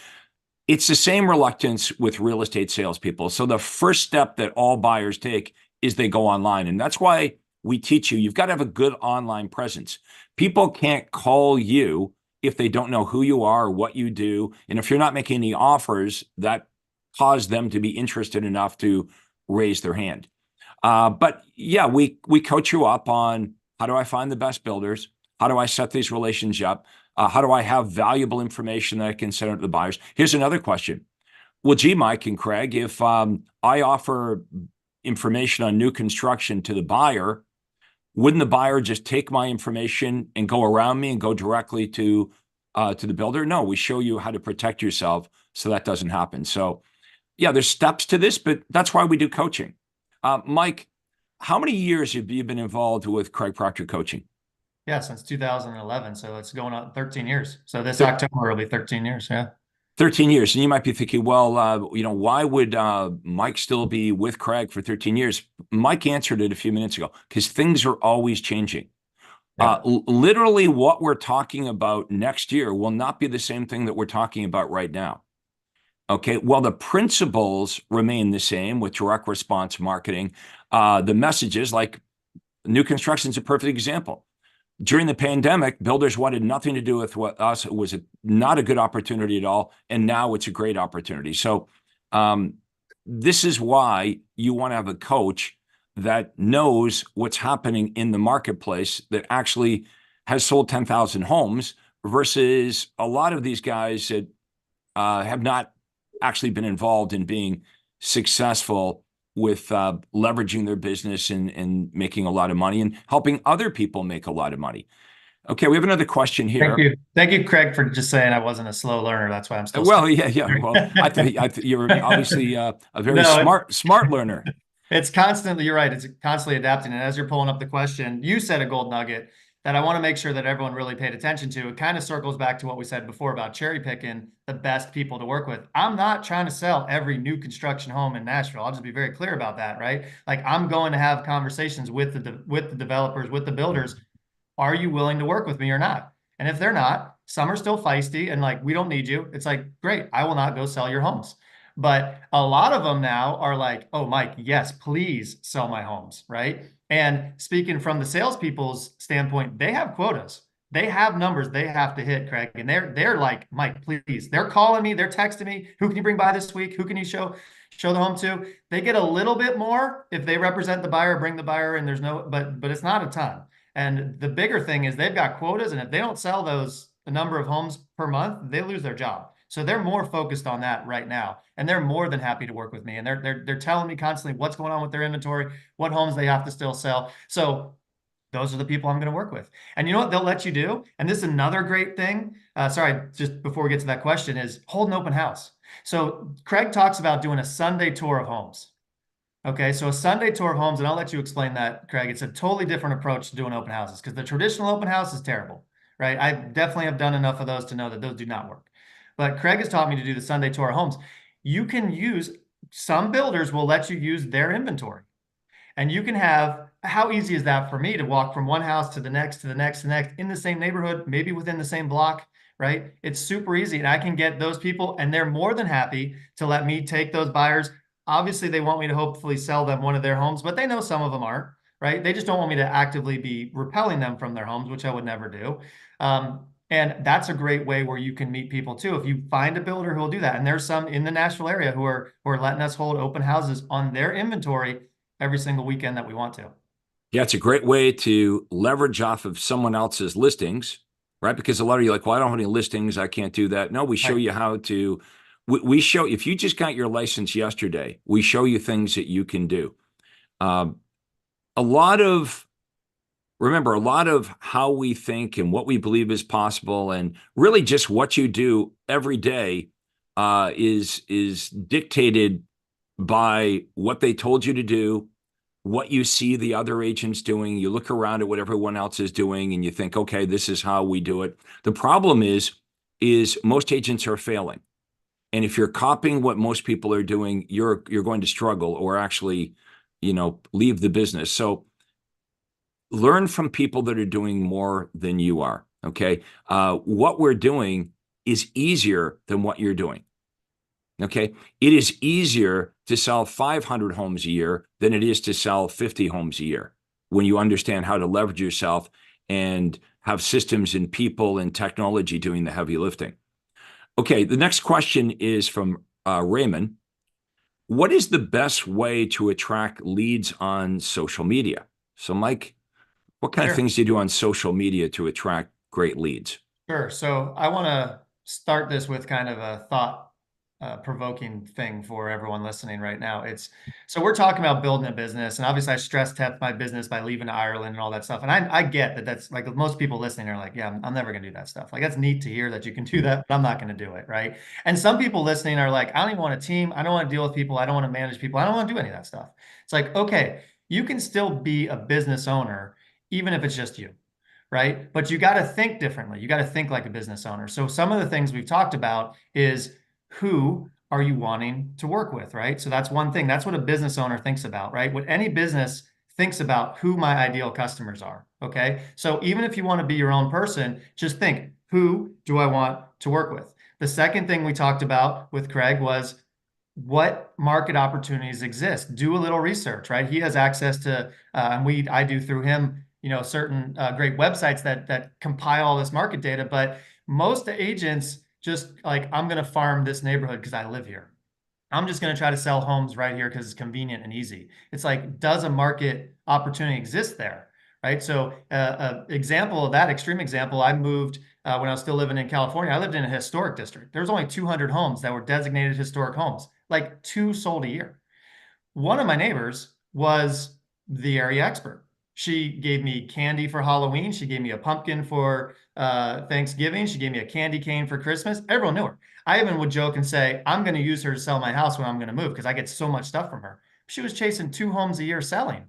It's the same reluctance with real estate salespeople. So the first step that all buyers take is they go online. And that's why we teach you've got to have a good online presence. People can't call you if they don't know who you are or what you do. And if you're not making any offers that cause them to be interested enough to raise their hand. But yeah, we coach you up on how do I find the best builders? How do I set these relations up? How do I have valuable information that I can send out to the buyers? Here's another question. Well, gee, Mike and Craig, if I offer information on new construction to the buyer, wouldn't the buyer just take my information and go around me and go directly to the builder? No, we show you how to protect yourself so that doesn't happen. So yeah, there's steps to this, but that's why we do coaching. Mike, how many years have you been involved with Craig Proctor coaching? Yeah, since 2011. So it's going on 13 years. So this Thir- October will be 13 years. Yeah. 13 years. And you might be thinking, well, why would Mike still be with Craig for 13 years? Mike answered it a few minutes ago, because things are always changing. Yeah. Literally, what we're talking about next year will not be the same thing that we're talking about right now. Okay, well, the principles remain the same with direct response marketing. The messages, like new construction is a perfect example. During the pandemic, builders wanted nothing to do with us. It was not a good opportunity at all. And now it's a great opportunity. So this is why you want to have a coach that knows what's happening in the marketplace, that actually has sold 10,000 homes, versus a lot of these guys that have not actually been involved in being successful with leveraging their business and making a lot of money and helping other people make a lot of money. Okay, we have another question Thank here. you. Thank you, Craig, for just saying I wasn't a slow learner. That's why I'm still Well, studying. yeah, yeah. Well, I think you're obviously a very No, smart learner. it's constantly, you're right. It's constantly adapting. And as you're pulling up the question, you said a gold nugget that I want to make sure that everyone really paid attention to. It kind of circles back to what we said before about cherry picking the best people to work with. I'm not trying to sell every new construction home in Nashville. I'll just be very clear about that, right? Like, I'm going to have conversations with the developers, with the builders. Are you willing to work with me or not? And if they're not, some are still feisty and like, we don't need you. It's like, great, I will not go sell your homes. But a lot of them now are like, oh, Mike, yes, please sell my homes, right? And speaking from the salespeople's standpoint, they have quotas. They have numbers they have to hit, Craig. And they're like, Mike, please. They're calling me, they're texting me. Who can you bring by this week? Who can you show the home to? They get a little bit more if they represent the buyer, bring the buyer, and there's no, but it's not a ton. And the bigger thing is they've got quotas, and if they don't sell the number of homes per month, they lose their job. So they're more focused on that right now, and they're more than happy to work with me. And they're telling me constantly what's going on with their inventory, what homes they have to still sell. So those are the people I'm going to work with. And you know what they'll let you do? And this is another great thing. Sorry, just before we get to that question, is hold an open house. So Craig talks about doing a Sunday tour of homes. Okay, so a Sunday tour of homes, and I'll let you explain that, Craig. It's a totally different approach to doing open houses, because the traditional open house is terrible, right? I definitely have done enough of those to know that those do not work. But Craig has taught me to do the Sunday tour of homes. You can use, some builders will let you use their inventory. And you can have, how easy is that for me to walk from one house to the next, to the next, to the next, in the same neighborhood, maybe within the same block, right? It's super easy. And I can get those people, and they're more than happy to let me take those buyers. Obviously, they want me to hopefully sell them one of their homes, but they know some of them aren't, right? They just don't want me to actively be repelling them from their homes, which I would never do. And that's a great way where you can meet people too. If you find a builder who will do that, and there's some in the Nashville area who are letting us hold open houses on their inventory every single weekend that we want to. Yeah, it's a great way to leverage off of someone else's listings, right? Because a lot of you are like, well, I don't have any listings. I can't do that. No, we show Right. you how to, we show, if you just got your license yesterday, we show you things that you can do. Um, a lot of, remember, a lot of how we think and what we believe is possible and really just what you do every day is dictated by what they told you to do, what you see the other agents doing. You look around at what everyone else is doing and you think, okay, this is how we do it. The problem is most agents are failing. And if you're copying what most people are doing, you're going to struggle or actually, leave the business. So learn from people that are doing more than you are. Okay. What we're doing is easier than what you're doing. Okay. It is easier to sell 500 homes a year than it is to sell 50 homes a year when you understand how to leverage yourself and have systems and people and technology doing the heavy lifting. Okay. The next question is from Raymond. What is the best way to attract leads on social media? So, Mike, what kind of Sure. things do you do on social media to attract great leads? Sure. So I want to start this with kind of a thought provoking thing for everyone listening right now. So we're talking about building a business, and obviously I stress test my business by leaving Ireland and all that stuff. And I get that that's like most people listening are like, yeah, I'm never going to do that stuff. Like that's neat to hear that you can do that, but I'm not going to do it. Right. And some people listening are like, I don't even want a team. I don't want to deal with people. I don't want to manage people. I don't want to do any of that stuff. It's like, okay, you can still be a business owner, even if it's just you, right? But you got to think differently. You got to think like a business owner. So some of the things we've talked about is who are you wanting to work with, right? So that's one thing. That's what a business owner thinks about, right? What any business thinks about who my ideal customers are, okay? So even if you want to be your own person, just think, who do I want to work with? The second thing we talked about with Craig was what market opportunities exist. Do a little research, right? He has access to, and I do through him, certain great websites that compile all this market data. But most agents just like, I'm going to farm this neighborhood because I live here. I'm just going to try to sell homes right here because it's convenient and easy. It's like, does a market opportunity exist there? Right. So, example of that extreme example, I moved when I was still living in California. I lived in a historic district. There was only 200 homes that were designated historic homes, like two sold a year. One of my neighbors was the area expert. She gave me candy for Halloween. She gave me a pumpkin for Thanksgiving. She gave me a candy cane for Christmas. Everyone knew her. I even would joke and say, I'm going to use her to sell my house when I'm going to move because I get so much stuff from her. She was chasing two homes a year selling.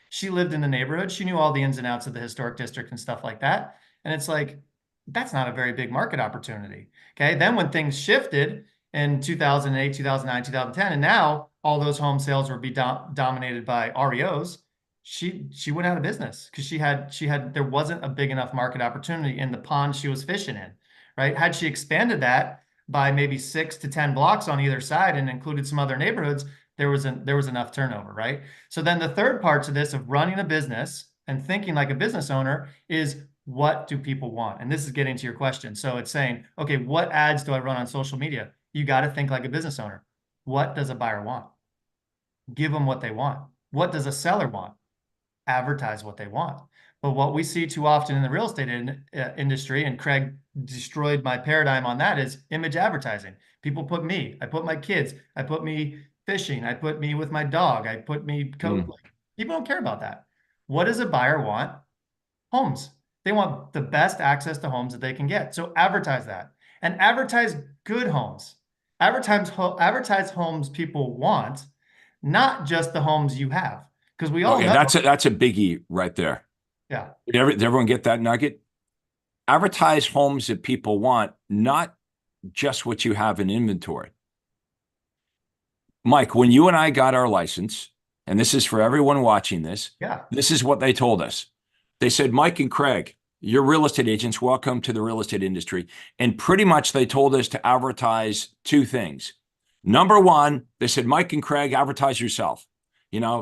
She lived in the neighborhood. She knew all the ins and outs of the historic district and stuff like that. And it's like, that's not a very big market opportunity. Okay. Then when things shifted in 2008, 2009, 2010, and now all those home sales were dominated by REOs, she went out of business because there wasn't a big enough market opportunity in the pond she was fishing in, right? Had she expanded that by maybe 6 to 10 blocks on either side and included some other neighborhoods, there was enough turnover, right? So then the third part to this of running a business and thinking like a business owner is, what do people want? And this is getting to your question. So it's saying, okay, what ads do I run on social media? You got to think like a business owner. What does a buyer want? Give them what they want. What does a seller want? Advertise what they want. But what we see too often in the real estate industry, and Craig destroyed my paradigm on that, is image advertising. People put me, I put my kids, I put me fishing, I put me with my dog, I put me Mm. people don't care about that. What does a buyer want? Homes. They want the best access to homes that they can get. So advertise that and advertise good homes. Advertise homes people want, not just the homes you have. Because we all Okay, know, that's a biggie right there. yeah, Did everyone get that nugget? Advertise homes that people want, not just what you have in inventory. Mike, when you and I got our license, and this is for everyone watching this, yeah, this is what they told us. They said, Mike and Craig, you're real estate agents. Welcome to the real estate industry. And pretty much they told us to advertise two things. Number one, they said, Mike and Craig, advertise yourself.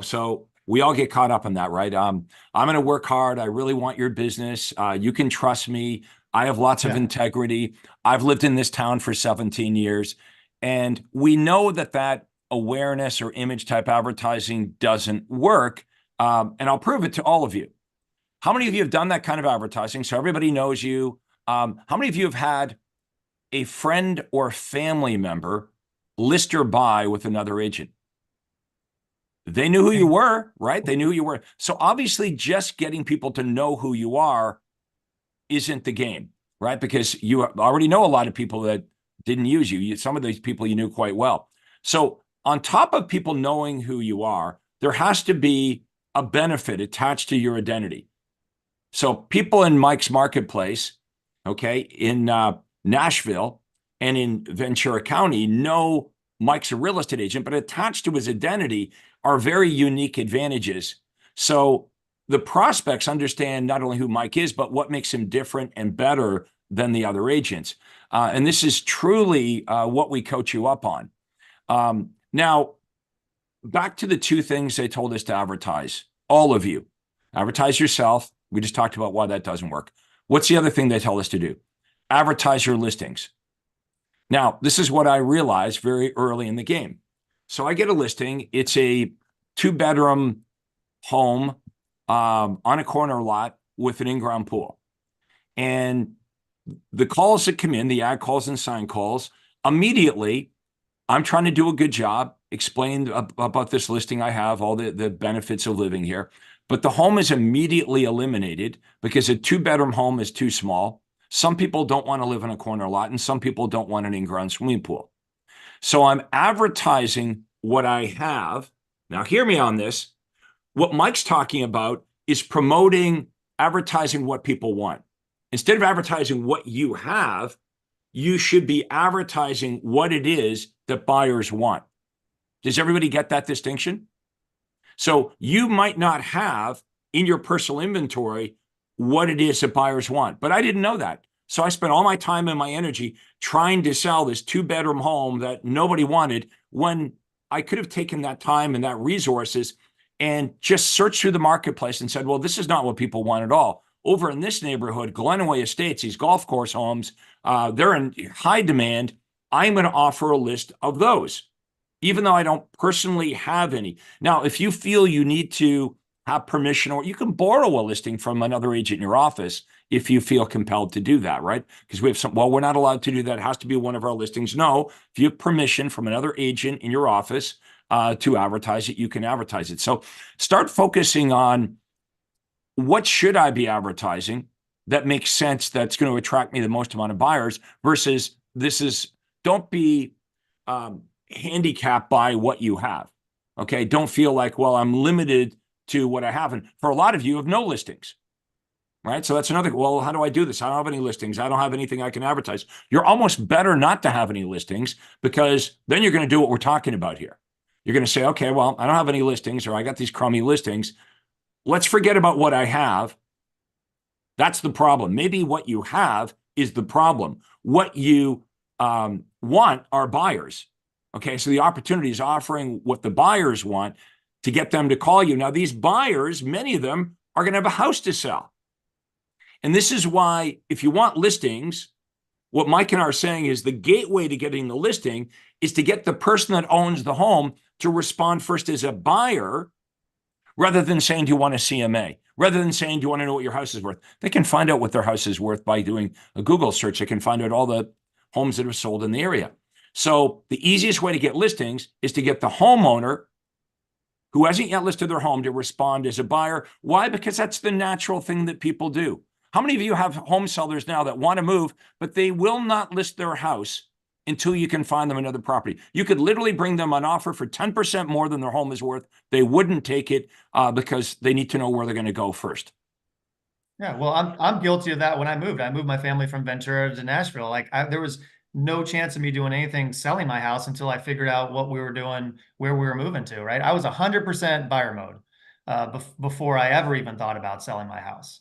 So we all get caught up in that, right? I'm going to work hard. I really want your business. You can trust me. I have lots of Yeah. integrity. I've lived in this town for 17 years. And we know that that awareness or image type advertising doesn't work. And I'll prove it to all of you. How many of you have done that kind of advertising? So everybody knows you. How many of you have had a friend or family member list or buy with another agent? They knew who you were, right? They knew who you were. So obviously, just getting people to know who you are isn't the game, right? Because you already know a lot of people that didn't use you. Some of these people you knew quite well. So on top of people knowing who you are, there has to be a benefit attached to your identity. So people in Mike's marketplace, okay, in Nashville and in Ventura County know Mike's a real estate agent, but attached to his identity are very unique advantages. So the prospects understand not only who Mike is, but what makes him different and better than the other agents. And this is truly what we coach you up on. Now, back to the two things they told us to advertise, all of you. Advertise yourself. We just talked about why that doesn't work. What's the other thing they tell us to do? Advertise your listings. Now, this is what I realized very early in the game. So I get a listing. It's a 2-bedroom home on a corner lot with an in-ground pool. And the calls that come in, the ad calls and sign calls, immediately, I'm trying to do a good job, explain about this listing I have, all the benefits of living here. But the home is immediately eliminated because a 2-bedroom home is too small. Some people don't want to live in a corner lot, and some people don't want an in-ground swimming pool. So I'm advertising what I have. Now, hear me on this. What Mike's talking about is promoting, advertising what people want. Instead of advertising what you have, you should be advertising what it is that buyers want. Does everybody get that distinction? So you might not have in your personal inventory what it is that buyers want, but I didn't know that. So I spent all my time and my energy trying to sell this 2-bedroom home that nobody wanted when I could have taken that time and that resources and just searched through the marketplace and said, well, this is not what people want at all. Over in this neighborhood, Glenaway Estates, these golf course homes, they're in high demand. I'm going to offer a list of those, even though I don't personally have any. Now, if you feel you need to have permission, or you can borrow a listing from another agent in your office if you feel compelled to do that, right? Because we have some, well, we're not allowed to do that. It has to be one of our listings. No, if you have permission from another agent in your office to advertise it, you can advertise it. So start focusing on what should I be advertising that makes sense, that's going to attract me the most amount of buyers versus don't be handicapped by what you have. Okay. Don't feel like, well, I'm limited to what I have. And for a lot of you have no listings, right? So that's another, well, how do I do this? I don't have any listings. I don't have anything I can advertise. You're almost better not to have any listings because then you're going to do what we're talking about here. You're going to say, okay, well, I don't have any listings, or I got these crummy listings. Let's forget about what I have. That's the problem. Maybe what you have is the problem. What you want are buyers. Okay, so the opportunity is offering what the buyers want to get them to call you. Now, these buyers, many of them are going to have a house to sell. And this is why, if you want listings, what Mike and I are saying is the gateway to getting the listing is to get the person that owns the home to respond first as a buyer, rather than saying, do you want a CMA? Rather than saying, do you want to know what your house is worth? They can find out what their house is worth by doing a Google search. They can find out all the homes that have sold in the area. So the easiest way to get listings is to get the homeowner who hasn't yet listed their home to respond as a buyer. Why? Because that's the natural thing that people do. How many of you have home sellers now that want to move, but they will not list their house until you can find them another property? You could literally bring them an offer for 10% more than their home is worth. They wouldn't take it because they need to know where they're going to go first. Yeah, well, I'm guilty of that. When I moved my family from Ventura to Nashville. Like there was no chance of me doing anything selling my house until I figured out what we were doing, where we were moving to, right? I was 100% buyer mode before I ever even thought about selling my house.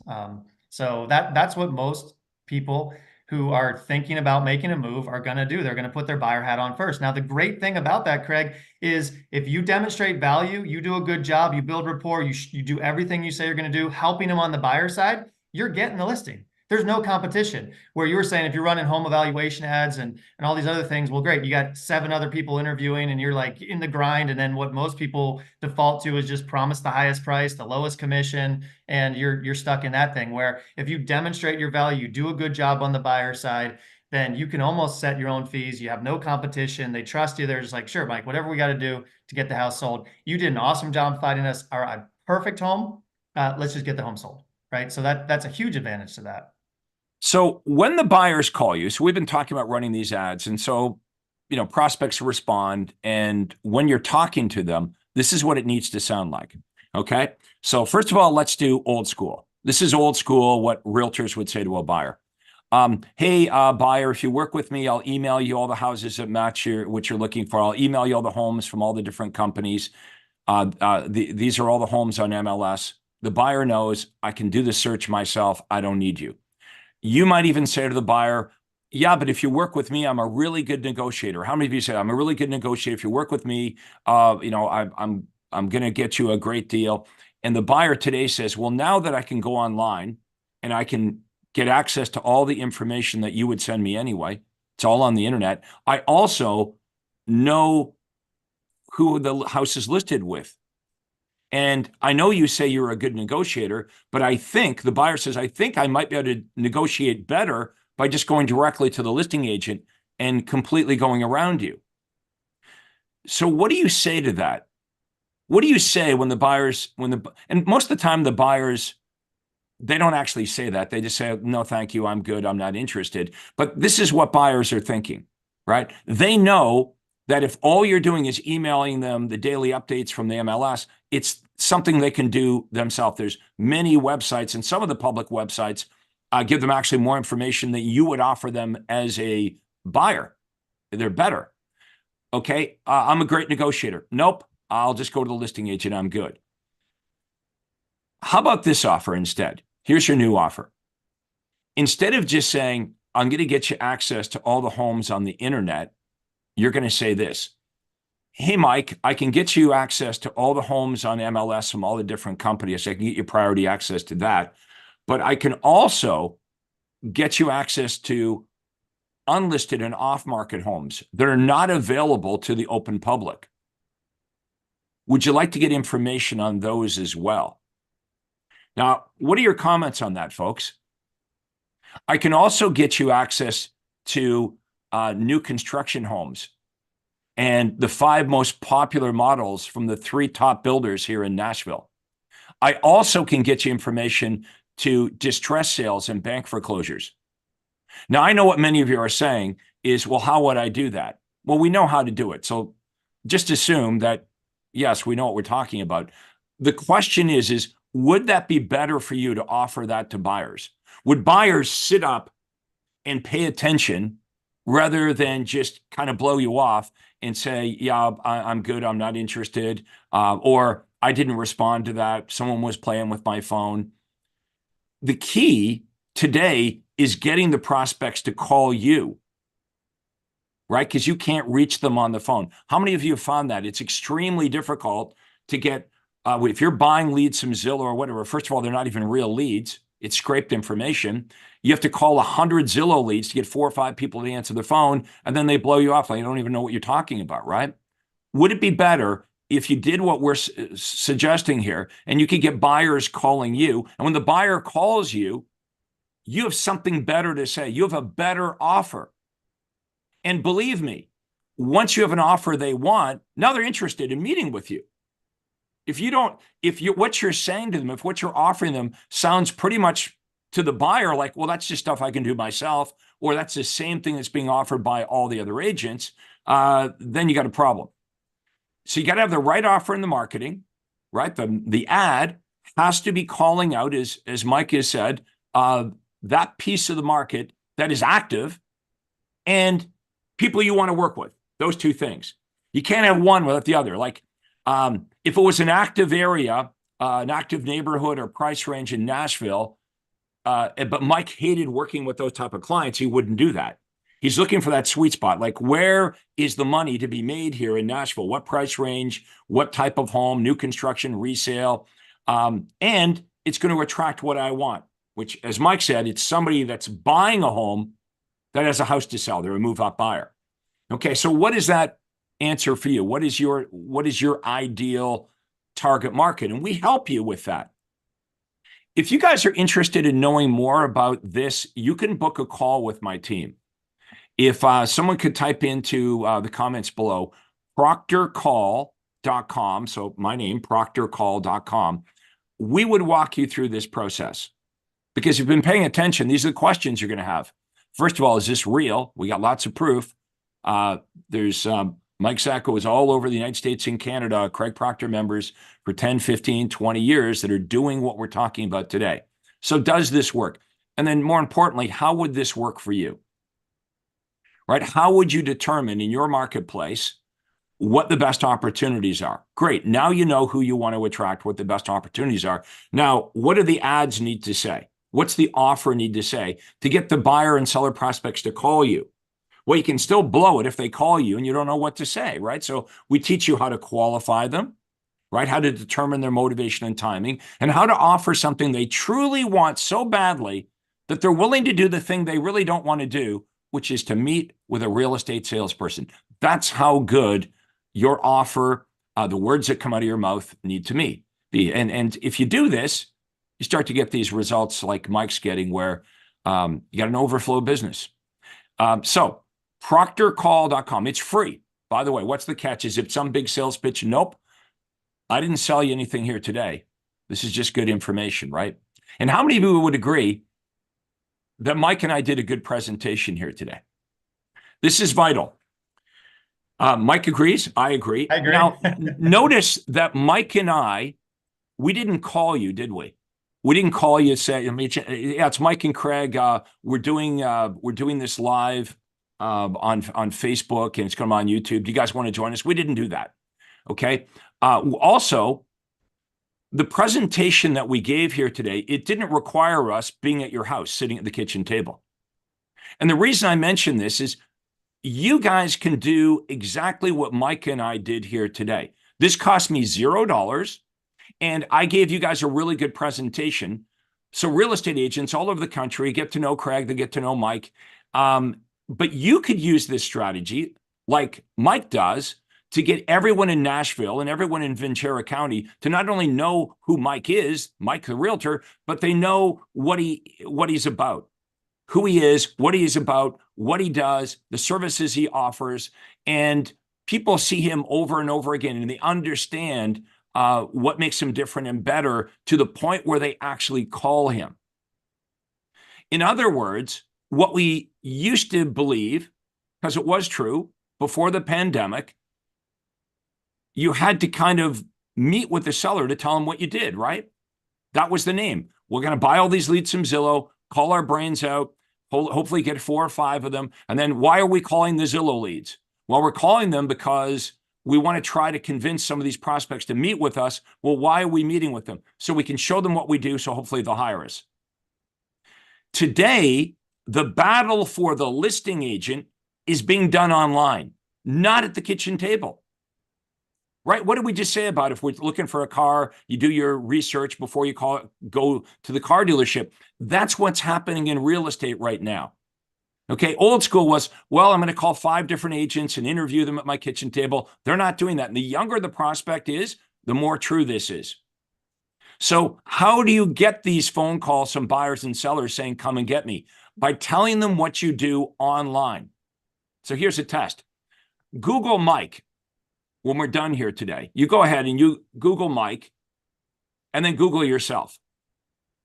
So that's what most people who are thinking about making a move are going to do. They're going to put their buyer hat on first. Now, the great thing about that, Craig, is if you demonstrate value, you do a good job, you build rapport, you do everything you say you're going to do, helping them on the buyer side, you're getting the listing. there's no competition. Where you were saying if you're running home evaluation ads and all these other things, well, great, you got 7 other people interviewing and you're like in the grind. And then what most people default to is just promise the highest price, the lowest commission, and you're stuck in that thing. Where if you demonstrate your value, you do a good job on the buyer side, then you can almost set your own fees. You have no competition. They trust you. They're just like, sure, Mike, whatever we got to do to get the house sold. You did an awesome job finding us our perfect home. Let's just get the home sold, right? So that's a huge advantage to that. So when the buyers call you, so we've been talking about running these ads, and so, prospects respond, and when you're talking to them, this is what it needs to sound like. Okay. So first of all, let's do old school. This is old school, what realtors would say to a buyer. Hey, buyer, if you work with me, I'll email you all the houses that match what you're looking for. I'll email you all the homes from all the different companies. These are all the homes on MLS. The buyer knows I can do the search myself. I don't need you. You might even say to the buyer, yeah, but if you work with me, I'm a really good negotiator. How many of you say I'm a really good negotiator? If you work with me, I'm going to get you a great deal. And the buyer today says, well, now that I can go online and I can get access to all the information that you would send me anyway, it's all on the internet. I also know who the house is listed with. And I know you say you're a good negotiator, but I think the buyer says, I think I might be able to negotiate better by just going directly to the listing agent and completely going around you. So what do you say to that? What do you say when the buyers, and most of the time the buyers, they don't actually say that. They just say, no, thank you. I'm good. I'm not interested. But this is what buyers are thinking, right? They know that if all you're doing is emailing them the daily updates from the MLS, it's something they can do themselves. There's many websites, and some of the public websites give them actually more information that you would offer them as a buyer. They're better. Okay, I'm a great negotiator. Nope, I'll just go to the listing agent. I'm good. How about this offer instead? Here's your new offer. Instead of just saying, I'm going to get you access to all the homes on the internet, you're going to say this. Hey, Mike, I can get you access to all the homes on MLS from all the different companies. I can get you priority access to that. But I can also get you access to unlisted and off-market homes that are not available to the open public. Would you like to get information on those as well? Now, what are your comments on that, folks? I can also get you access to new construction homes and the 5 most popular models from the 3 top builders here in Nashville. I also can get you information to distress sales and bank foreclosures. Now, I know what many of you are saying is, well, how would I do that? Well, we know how to do it. So just assume that, yes, we know what we're talking about. The question is would that be better for you to offer that to buyers? Would buyers sit up and pay attention rather than just kind of blow you off and say, yeah, I'm good, I'm not interested, or I didn't respond to that, someone was playing with my phone? The key today is getting the prospects to call you, right? Because you can't reach them on the phone. How many of you have found that? It's extremely difficult to get, if you're buying leads from Zillow or whatever, first of all, they're not even real leads. It's scraped information. You have to call 100 Zillow leads to get 4 or 5 people to answer the phone, and then they blow you off. Like, you don't even know what you're talking about, right? Would it be better if you did what we're suggesting here and you could get buyers calling you, and when the buyer calls you, you have something better to say. You have a better offer. And believe me, once you have an offer they want, now they're interested in meeting with you. What you're saying to them, if what you're offering them sounds pretty much to the buyer like, well, that's just stuff I can do myself, or that's the same thing that's being offered by all the other agents, then you got a problem. So you got to have the right offer in the marketing, right? The ad has to be calling out, as Mike has said, that piece of the market that is active and people you want to work with. Those 2 things. You can't have one without the other. Like, if it was an active area, an active neighborhood or price range in Nashville, but Mike hated working with those type of clients, he wouldn't do that. He's looking for that sweet spot. Like, where is the money to be made here in Nashville? What price range, what type of home, new construction, resale, and it's going to attract what I want. which, as Mike said, it's somebody that's buying a home that has a house to sell. They're a move-up buyer. Okay, so what is that answer for you? What is your ideal target market? And we help you with that. If you guys are interested in knowing more about this, you can book a call with my team. If someone could type into the comments below, proctorcall.com, so my name, proctorcall.com, we would walk you through this process. Because you've been paying attention, these are the questions you're going to have. First of all, is this real? We got lots of proof. There's Mike Szakos is all over the United States and Canada, Craig Proctor members for 10, 15, 20 years that are doing what we're talking about today. So does this work? And then more importantly, how would this work for you? Right? How would you determine in your marketplace what the best opportunities are? Great. Now you know who you want to attract, what the best opportunities are. Now, what do the ads need to say? What's the offer need to say to get the buyer and seller prospects to call you? Well, you can still blow it if they call you and you don't know what to say, right? So we teach you how to qualify them, right? How to determine their motivation and timing, and how to offer something they truly want so badly that they're willing to do the thing they really don't want to do, which is to meet with a real estate salesperson. That's how good your offer, the words that come out of your mouth need to be. And if you do this, you start to get these results like Mike's getting where you got an overflow business. So proctorcall.com, it's free. By the way, what's the catch? Is it some big sales pitch? Nope. I didn't sell you anything here today. This is just good information, right? And how many of you would agree that Mike and I did a good presentation here today? This is vital. Mike agrees. I agree. I agree. Now, notice that Mike and I, we didn't call you, did we? We didn't call you and say, yeah, it's Mike and Craig. We're doing this live on Facebook, and it's going on YouTube. Do you guys want to join us? We didn't do that. Okay. Also, the presentation that we gave here today, it didn't require us being at your house, sitting at the kitchen table. And the reason I mention this is you guys can do exactly what Mike and I did here today. This cost me $0. And I gave you guys a really good presentation. So real estate agents all over the country get to know Craig, they get to know Mike. But you could use this strategy like Mike does to get everyone in Nashville and everyone in Ventura County to not only know who Mike is, Mike the realtor, but they know what he's about, who he is, what he is about, what he does, the services he offers. And people see him over and over again, and they understand what makes him different and better to the point where they actually call him. In other words, what we used to believe, because it was true before the pandemic, you had to kind of meet with the seller to tell him what you did, right? That was the name. We're going to buy all these leads from Zillow, call our brains out, hopefully get 4 or 5 of them. And then why are we calling the Zillow leads? Well, we're calling them because we want to try to convince some of these prospects to meet with us. Well, why are we meeting with them? So we can show them what we do, so hopefully they'll hire us. Today, the battle for the listing agent is being done online, not at the kitchen table. Right? What did we just say about if we're looking for a car, you do your research before you go to the car dealership? That's what's happening in real estate right now. Okay, old school was, well, I'm going to call 5 different agents and interview them at my kitchen table. They're not doing that. And the younger the prospect is, the more true this is. So how do you get these phone calls from buyers and sellers saying, come and get me? By telling them what you do online. So here's a test. Google Mike. When we're done here today, you go ahead and you Google Mike and then Google yourself.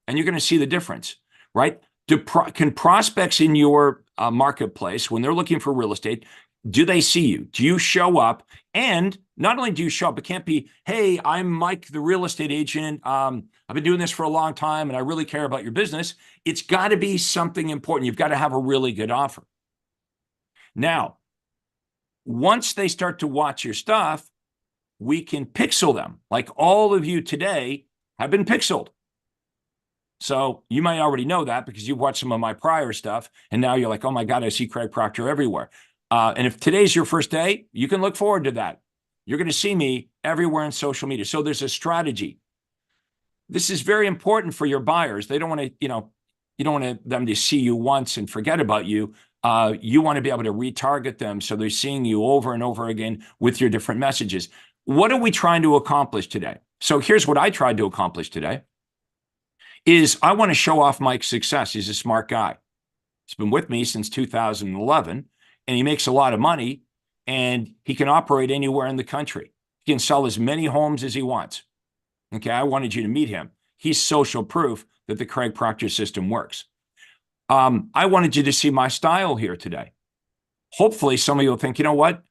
And you're going to see the difference, right? Can prospects in your marketplace, when they're looking for real estate, do they see you? Do you show up? And not only do you show up, it can't be, hey, I'm Mike, the real estate agent. I've been doing this for a long time and I really care about your business. It's got to be something important. You've got to have a really good offer. Now, once they start to watch your stuff, we can pixel them. Like all of you today have been pixeled. So you might already know that because you've watched some of my prior stuff. And now you're like, oh my God, I see Craig Proctor everywhere. And if today's your first day, you can look forward to that. You're going to see me everywhere on social media. So there's a strategy. This is very important for your buyers. They don't want to, You don't want them to see you once and forget about you. You want to be able to retarget them so they're seeing you over and over again with your different messages. What are we trying to accomplish today? So here's what I tried to accomplish today is I want to show off Mike's success. He's a smart guy. He's been with me since 2011, and he makes a lot of money, and he can operate anywhere in the country. He can sell as many homes as he wants. Okay, I wanted you to meet him. He's social proof that the Craig Proctor system works. I wanted you to see my style here today. Hopefully, some of you will think, you know what?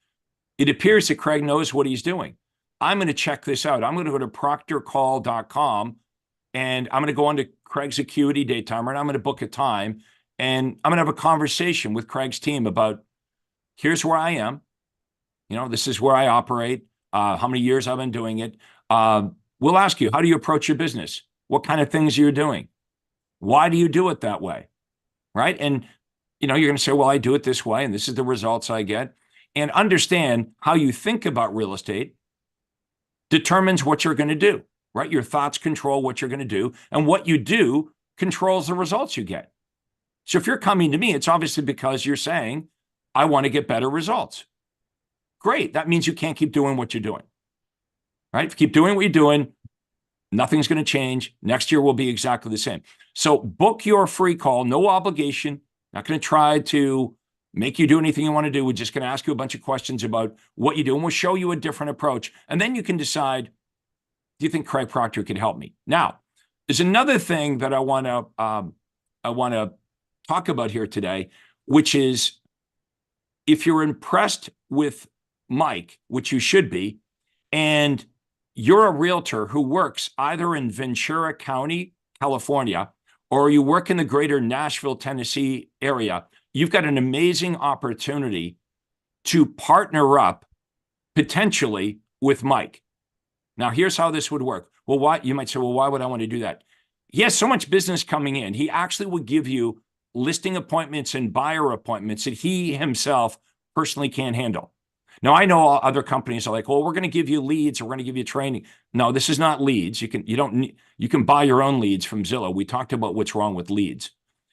It appears that Craig knows what he's doing. I'm going to check this out. I'm going to go to proctorcall.com, and I'm going to go onto Craig's Acuity Daytimer, and I'm going to book a time, and I'm going to have a conversation with Craig's team about, here's where I am. You know, this is where I operate, how many years I've been doing it. We'll ask you, how do you approach your business? What kind of things you're doing? Why do you do it that way? Right? And, you know, you're going to say, well, I do it this way, and this is the results I get. And understand how you think about real estate determines what you're going to do, right? Your thoughts control what you're going to do, and what you do controls the results you get. So if you're coming to me, it's obviously because you're saying, I want to get better results. Great. That means you can't keep doing what you're doing, right? If you keep doing what you're doing, nothing's going to change. Next year will be exactly the same. So book your free call, no obligation. Not going to try to make you do anything you want to do. We're just going to ask you a bunch of questions about what you do, and we'll show you a different approach. And then you can decide, do you think Craig Proctor could help me? Now, there's another thing that I want to talk about here today, which is if you're impressed with Mike, which you should be, and you're a realtor who works either in Ventura County, California, or you work in the greater Nashville, Tennessee area, you've got an amazing opportunity to partner up potentially with Mike. Now, here's how this would work. Well, why? You might say, well, why would I want to do that? He has so much business coming in. He actually would give you listing appointments and buyer appointments that he himself personally can't handle. Now, I know other companies are like, well, we're going to give you leads, or we're going to give you training. No, this is not leads. You can buy your own leads from Zillow. We talked about what's wrong with leads.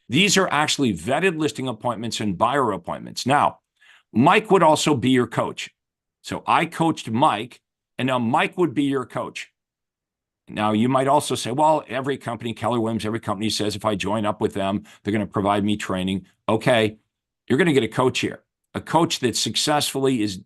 These are actually vetted listing appointments and buyer appointments. Now, Mike would also be your coach. So I coached Mike, and now Mike would be your coach. Now, you might also say, well, every company, Keller Williams, every company says if I join up with them, they're going to provide me training. Okay, you're going to get a coach here, a coach that successfully is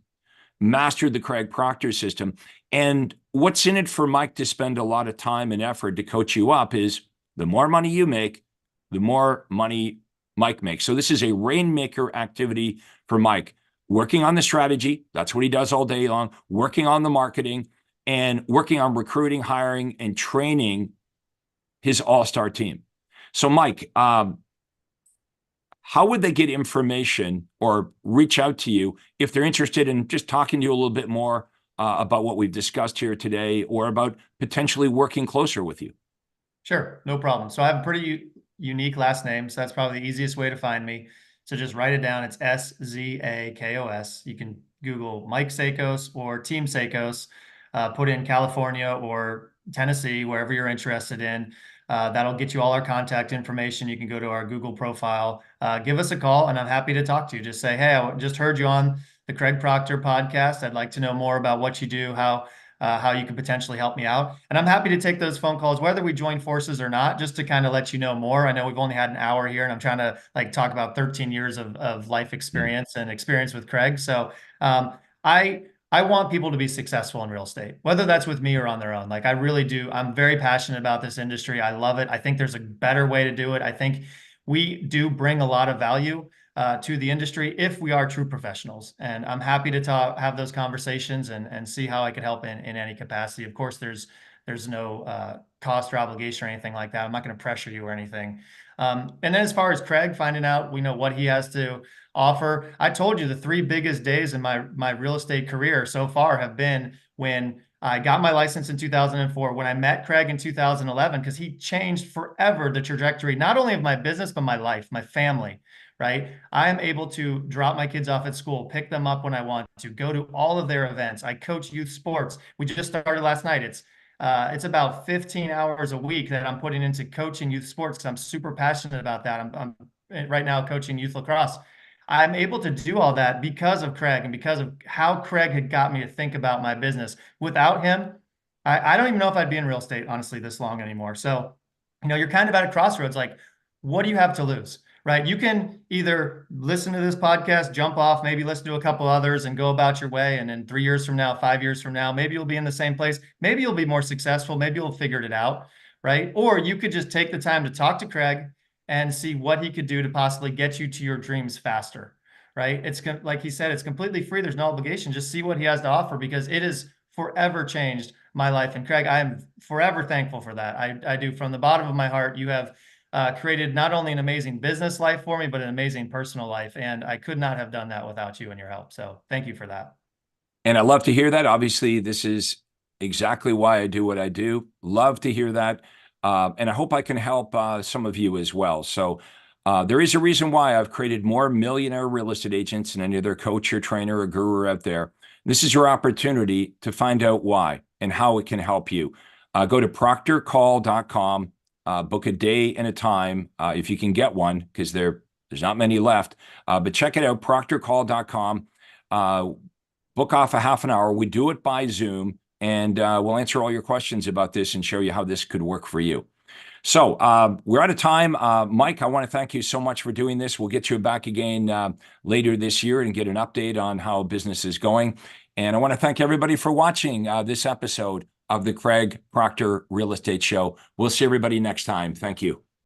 mastered the Craig Proctor system. And what's in it for Mike to spend a lot of time and effort to coach you up is the more money you make, the more money Mike makes. So this is a rainmaker activity for Mike, working on the strategy. That's what he does all day long, working on the marketing and working on recruiting, hiring, and training his all-star team. So Mike, how would they get information or reach out to you if they're interested in just talking to you a little bit more about what we've discussed here today, or about potentially working closer with you? Sure, no problem. So I have a pretty unique last name, so that's probably the easiest way to find me. So just write it down. It's Szakos. You can Google Mike Szakos or Team Szakos, put in California or Tennessee, wherever you're interested in. That'll get you all our contact information. You can go to our Google profile, give us a call, and I'm happy to talk to you. Just say, hey, I just heard you on the Craig Proctor podcast. I'd like to know more about what you do, how you can potentially help me out. And I'm happy to take those phone calls, whether we join forces or not, just to kind of let you know more. I know we've only had an hour here, and I'm trying to like talk about 13 years of life experience and experience with Craig. So I want people to be successful in real estate, whether that's with me or on their own. Like I really do. I'm very passionate about this industry. I love it. I think there's a better way to do it. I think we do bring a lot of value to the industry if we are true professionals. And I'm happy to have those conversations and see how I could help in any capacity. Of course, there's no cost or obligation or anything like that. I'm not going to pressure you or anything. And then as far as Craig, finding out, what he has to offer. I told you the 3 biggest days in my real estate career so far have been when I got my license in 2004, when I met Craig in 2011, because he changed forever the trajectory, not only of my business, but my life, my family, right? I am able to drop my kids off at school, pick them up when I want to, go to all of their events. I coach youth sports. We just started last night. It's about 15 hours a week that I'm putting into coaching youth sports because I'm super passionate about that. I'm right now coaching youth lacrosse. I'm able to do all that because of Craig and because of how Craig had got me to think about my business. Without him, I don't even know if I'd be in real estate, honestly, this long anymore. So, you're kind of at a crossroads. Like, what do you have to lose? Right? You can either listen to this podcast, jump off, maybe listen to a couple others and go about your way. And then 3 years from now, 5 years from now, maybe you'll be in the same place. Maybe you'll be more successful. Maybe you'll figure it out. Right? Or you could just take the time to talk to Craig and see what he could do to possibly get you to your dreams faster. Right? It's like he said, it's completely free. There's no obligation. Just see what he has to offer because it has forever changed my life. And Craig, I am forever thankful for that. I do from the bottom of my heart. You have created not only an amazing business life for me, but an amazing personal life. And I could not have done that without you and your help. So thank you for that. And I love to hear that. Obviously, this is exactly why I do what I do. Love to hear that. And I hope I can help some of you as well. So there is a reason why I've created more millionaire real estate agents than any other coach or trainer or guru out there. This is your opportunity to find out why and how it can help you. Go to proctorcall.com, book a day and a time if you can get one, because there's not many left. But check it out, proctorcall.com. Book off a half an hour. We do it by Zoom, and we'll answer all your questions about this and show you how this could work for you. So we're out of time. Mike, I want to thank you so much for doing this. We'll get you back again later this year and get an update on how business is going. And I want to thank everybody for watching this episode of the Craig Proctor Real Estate Show. We'll see everybody next time. Thank you.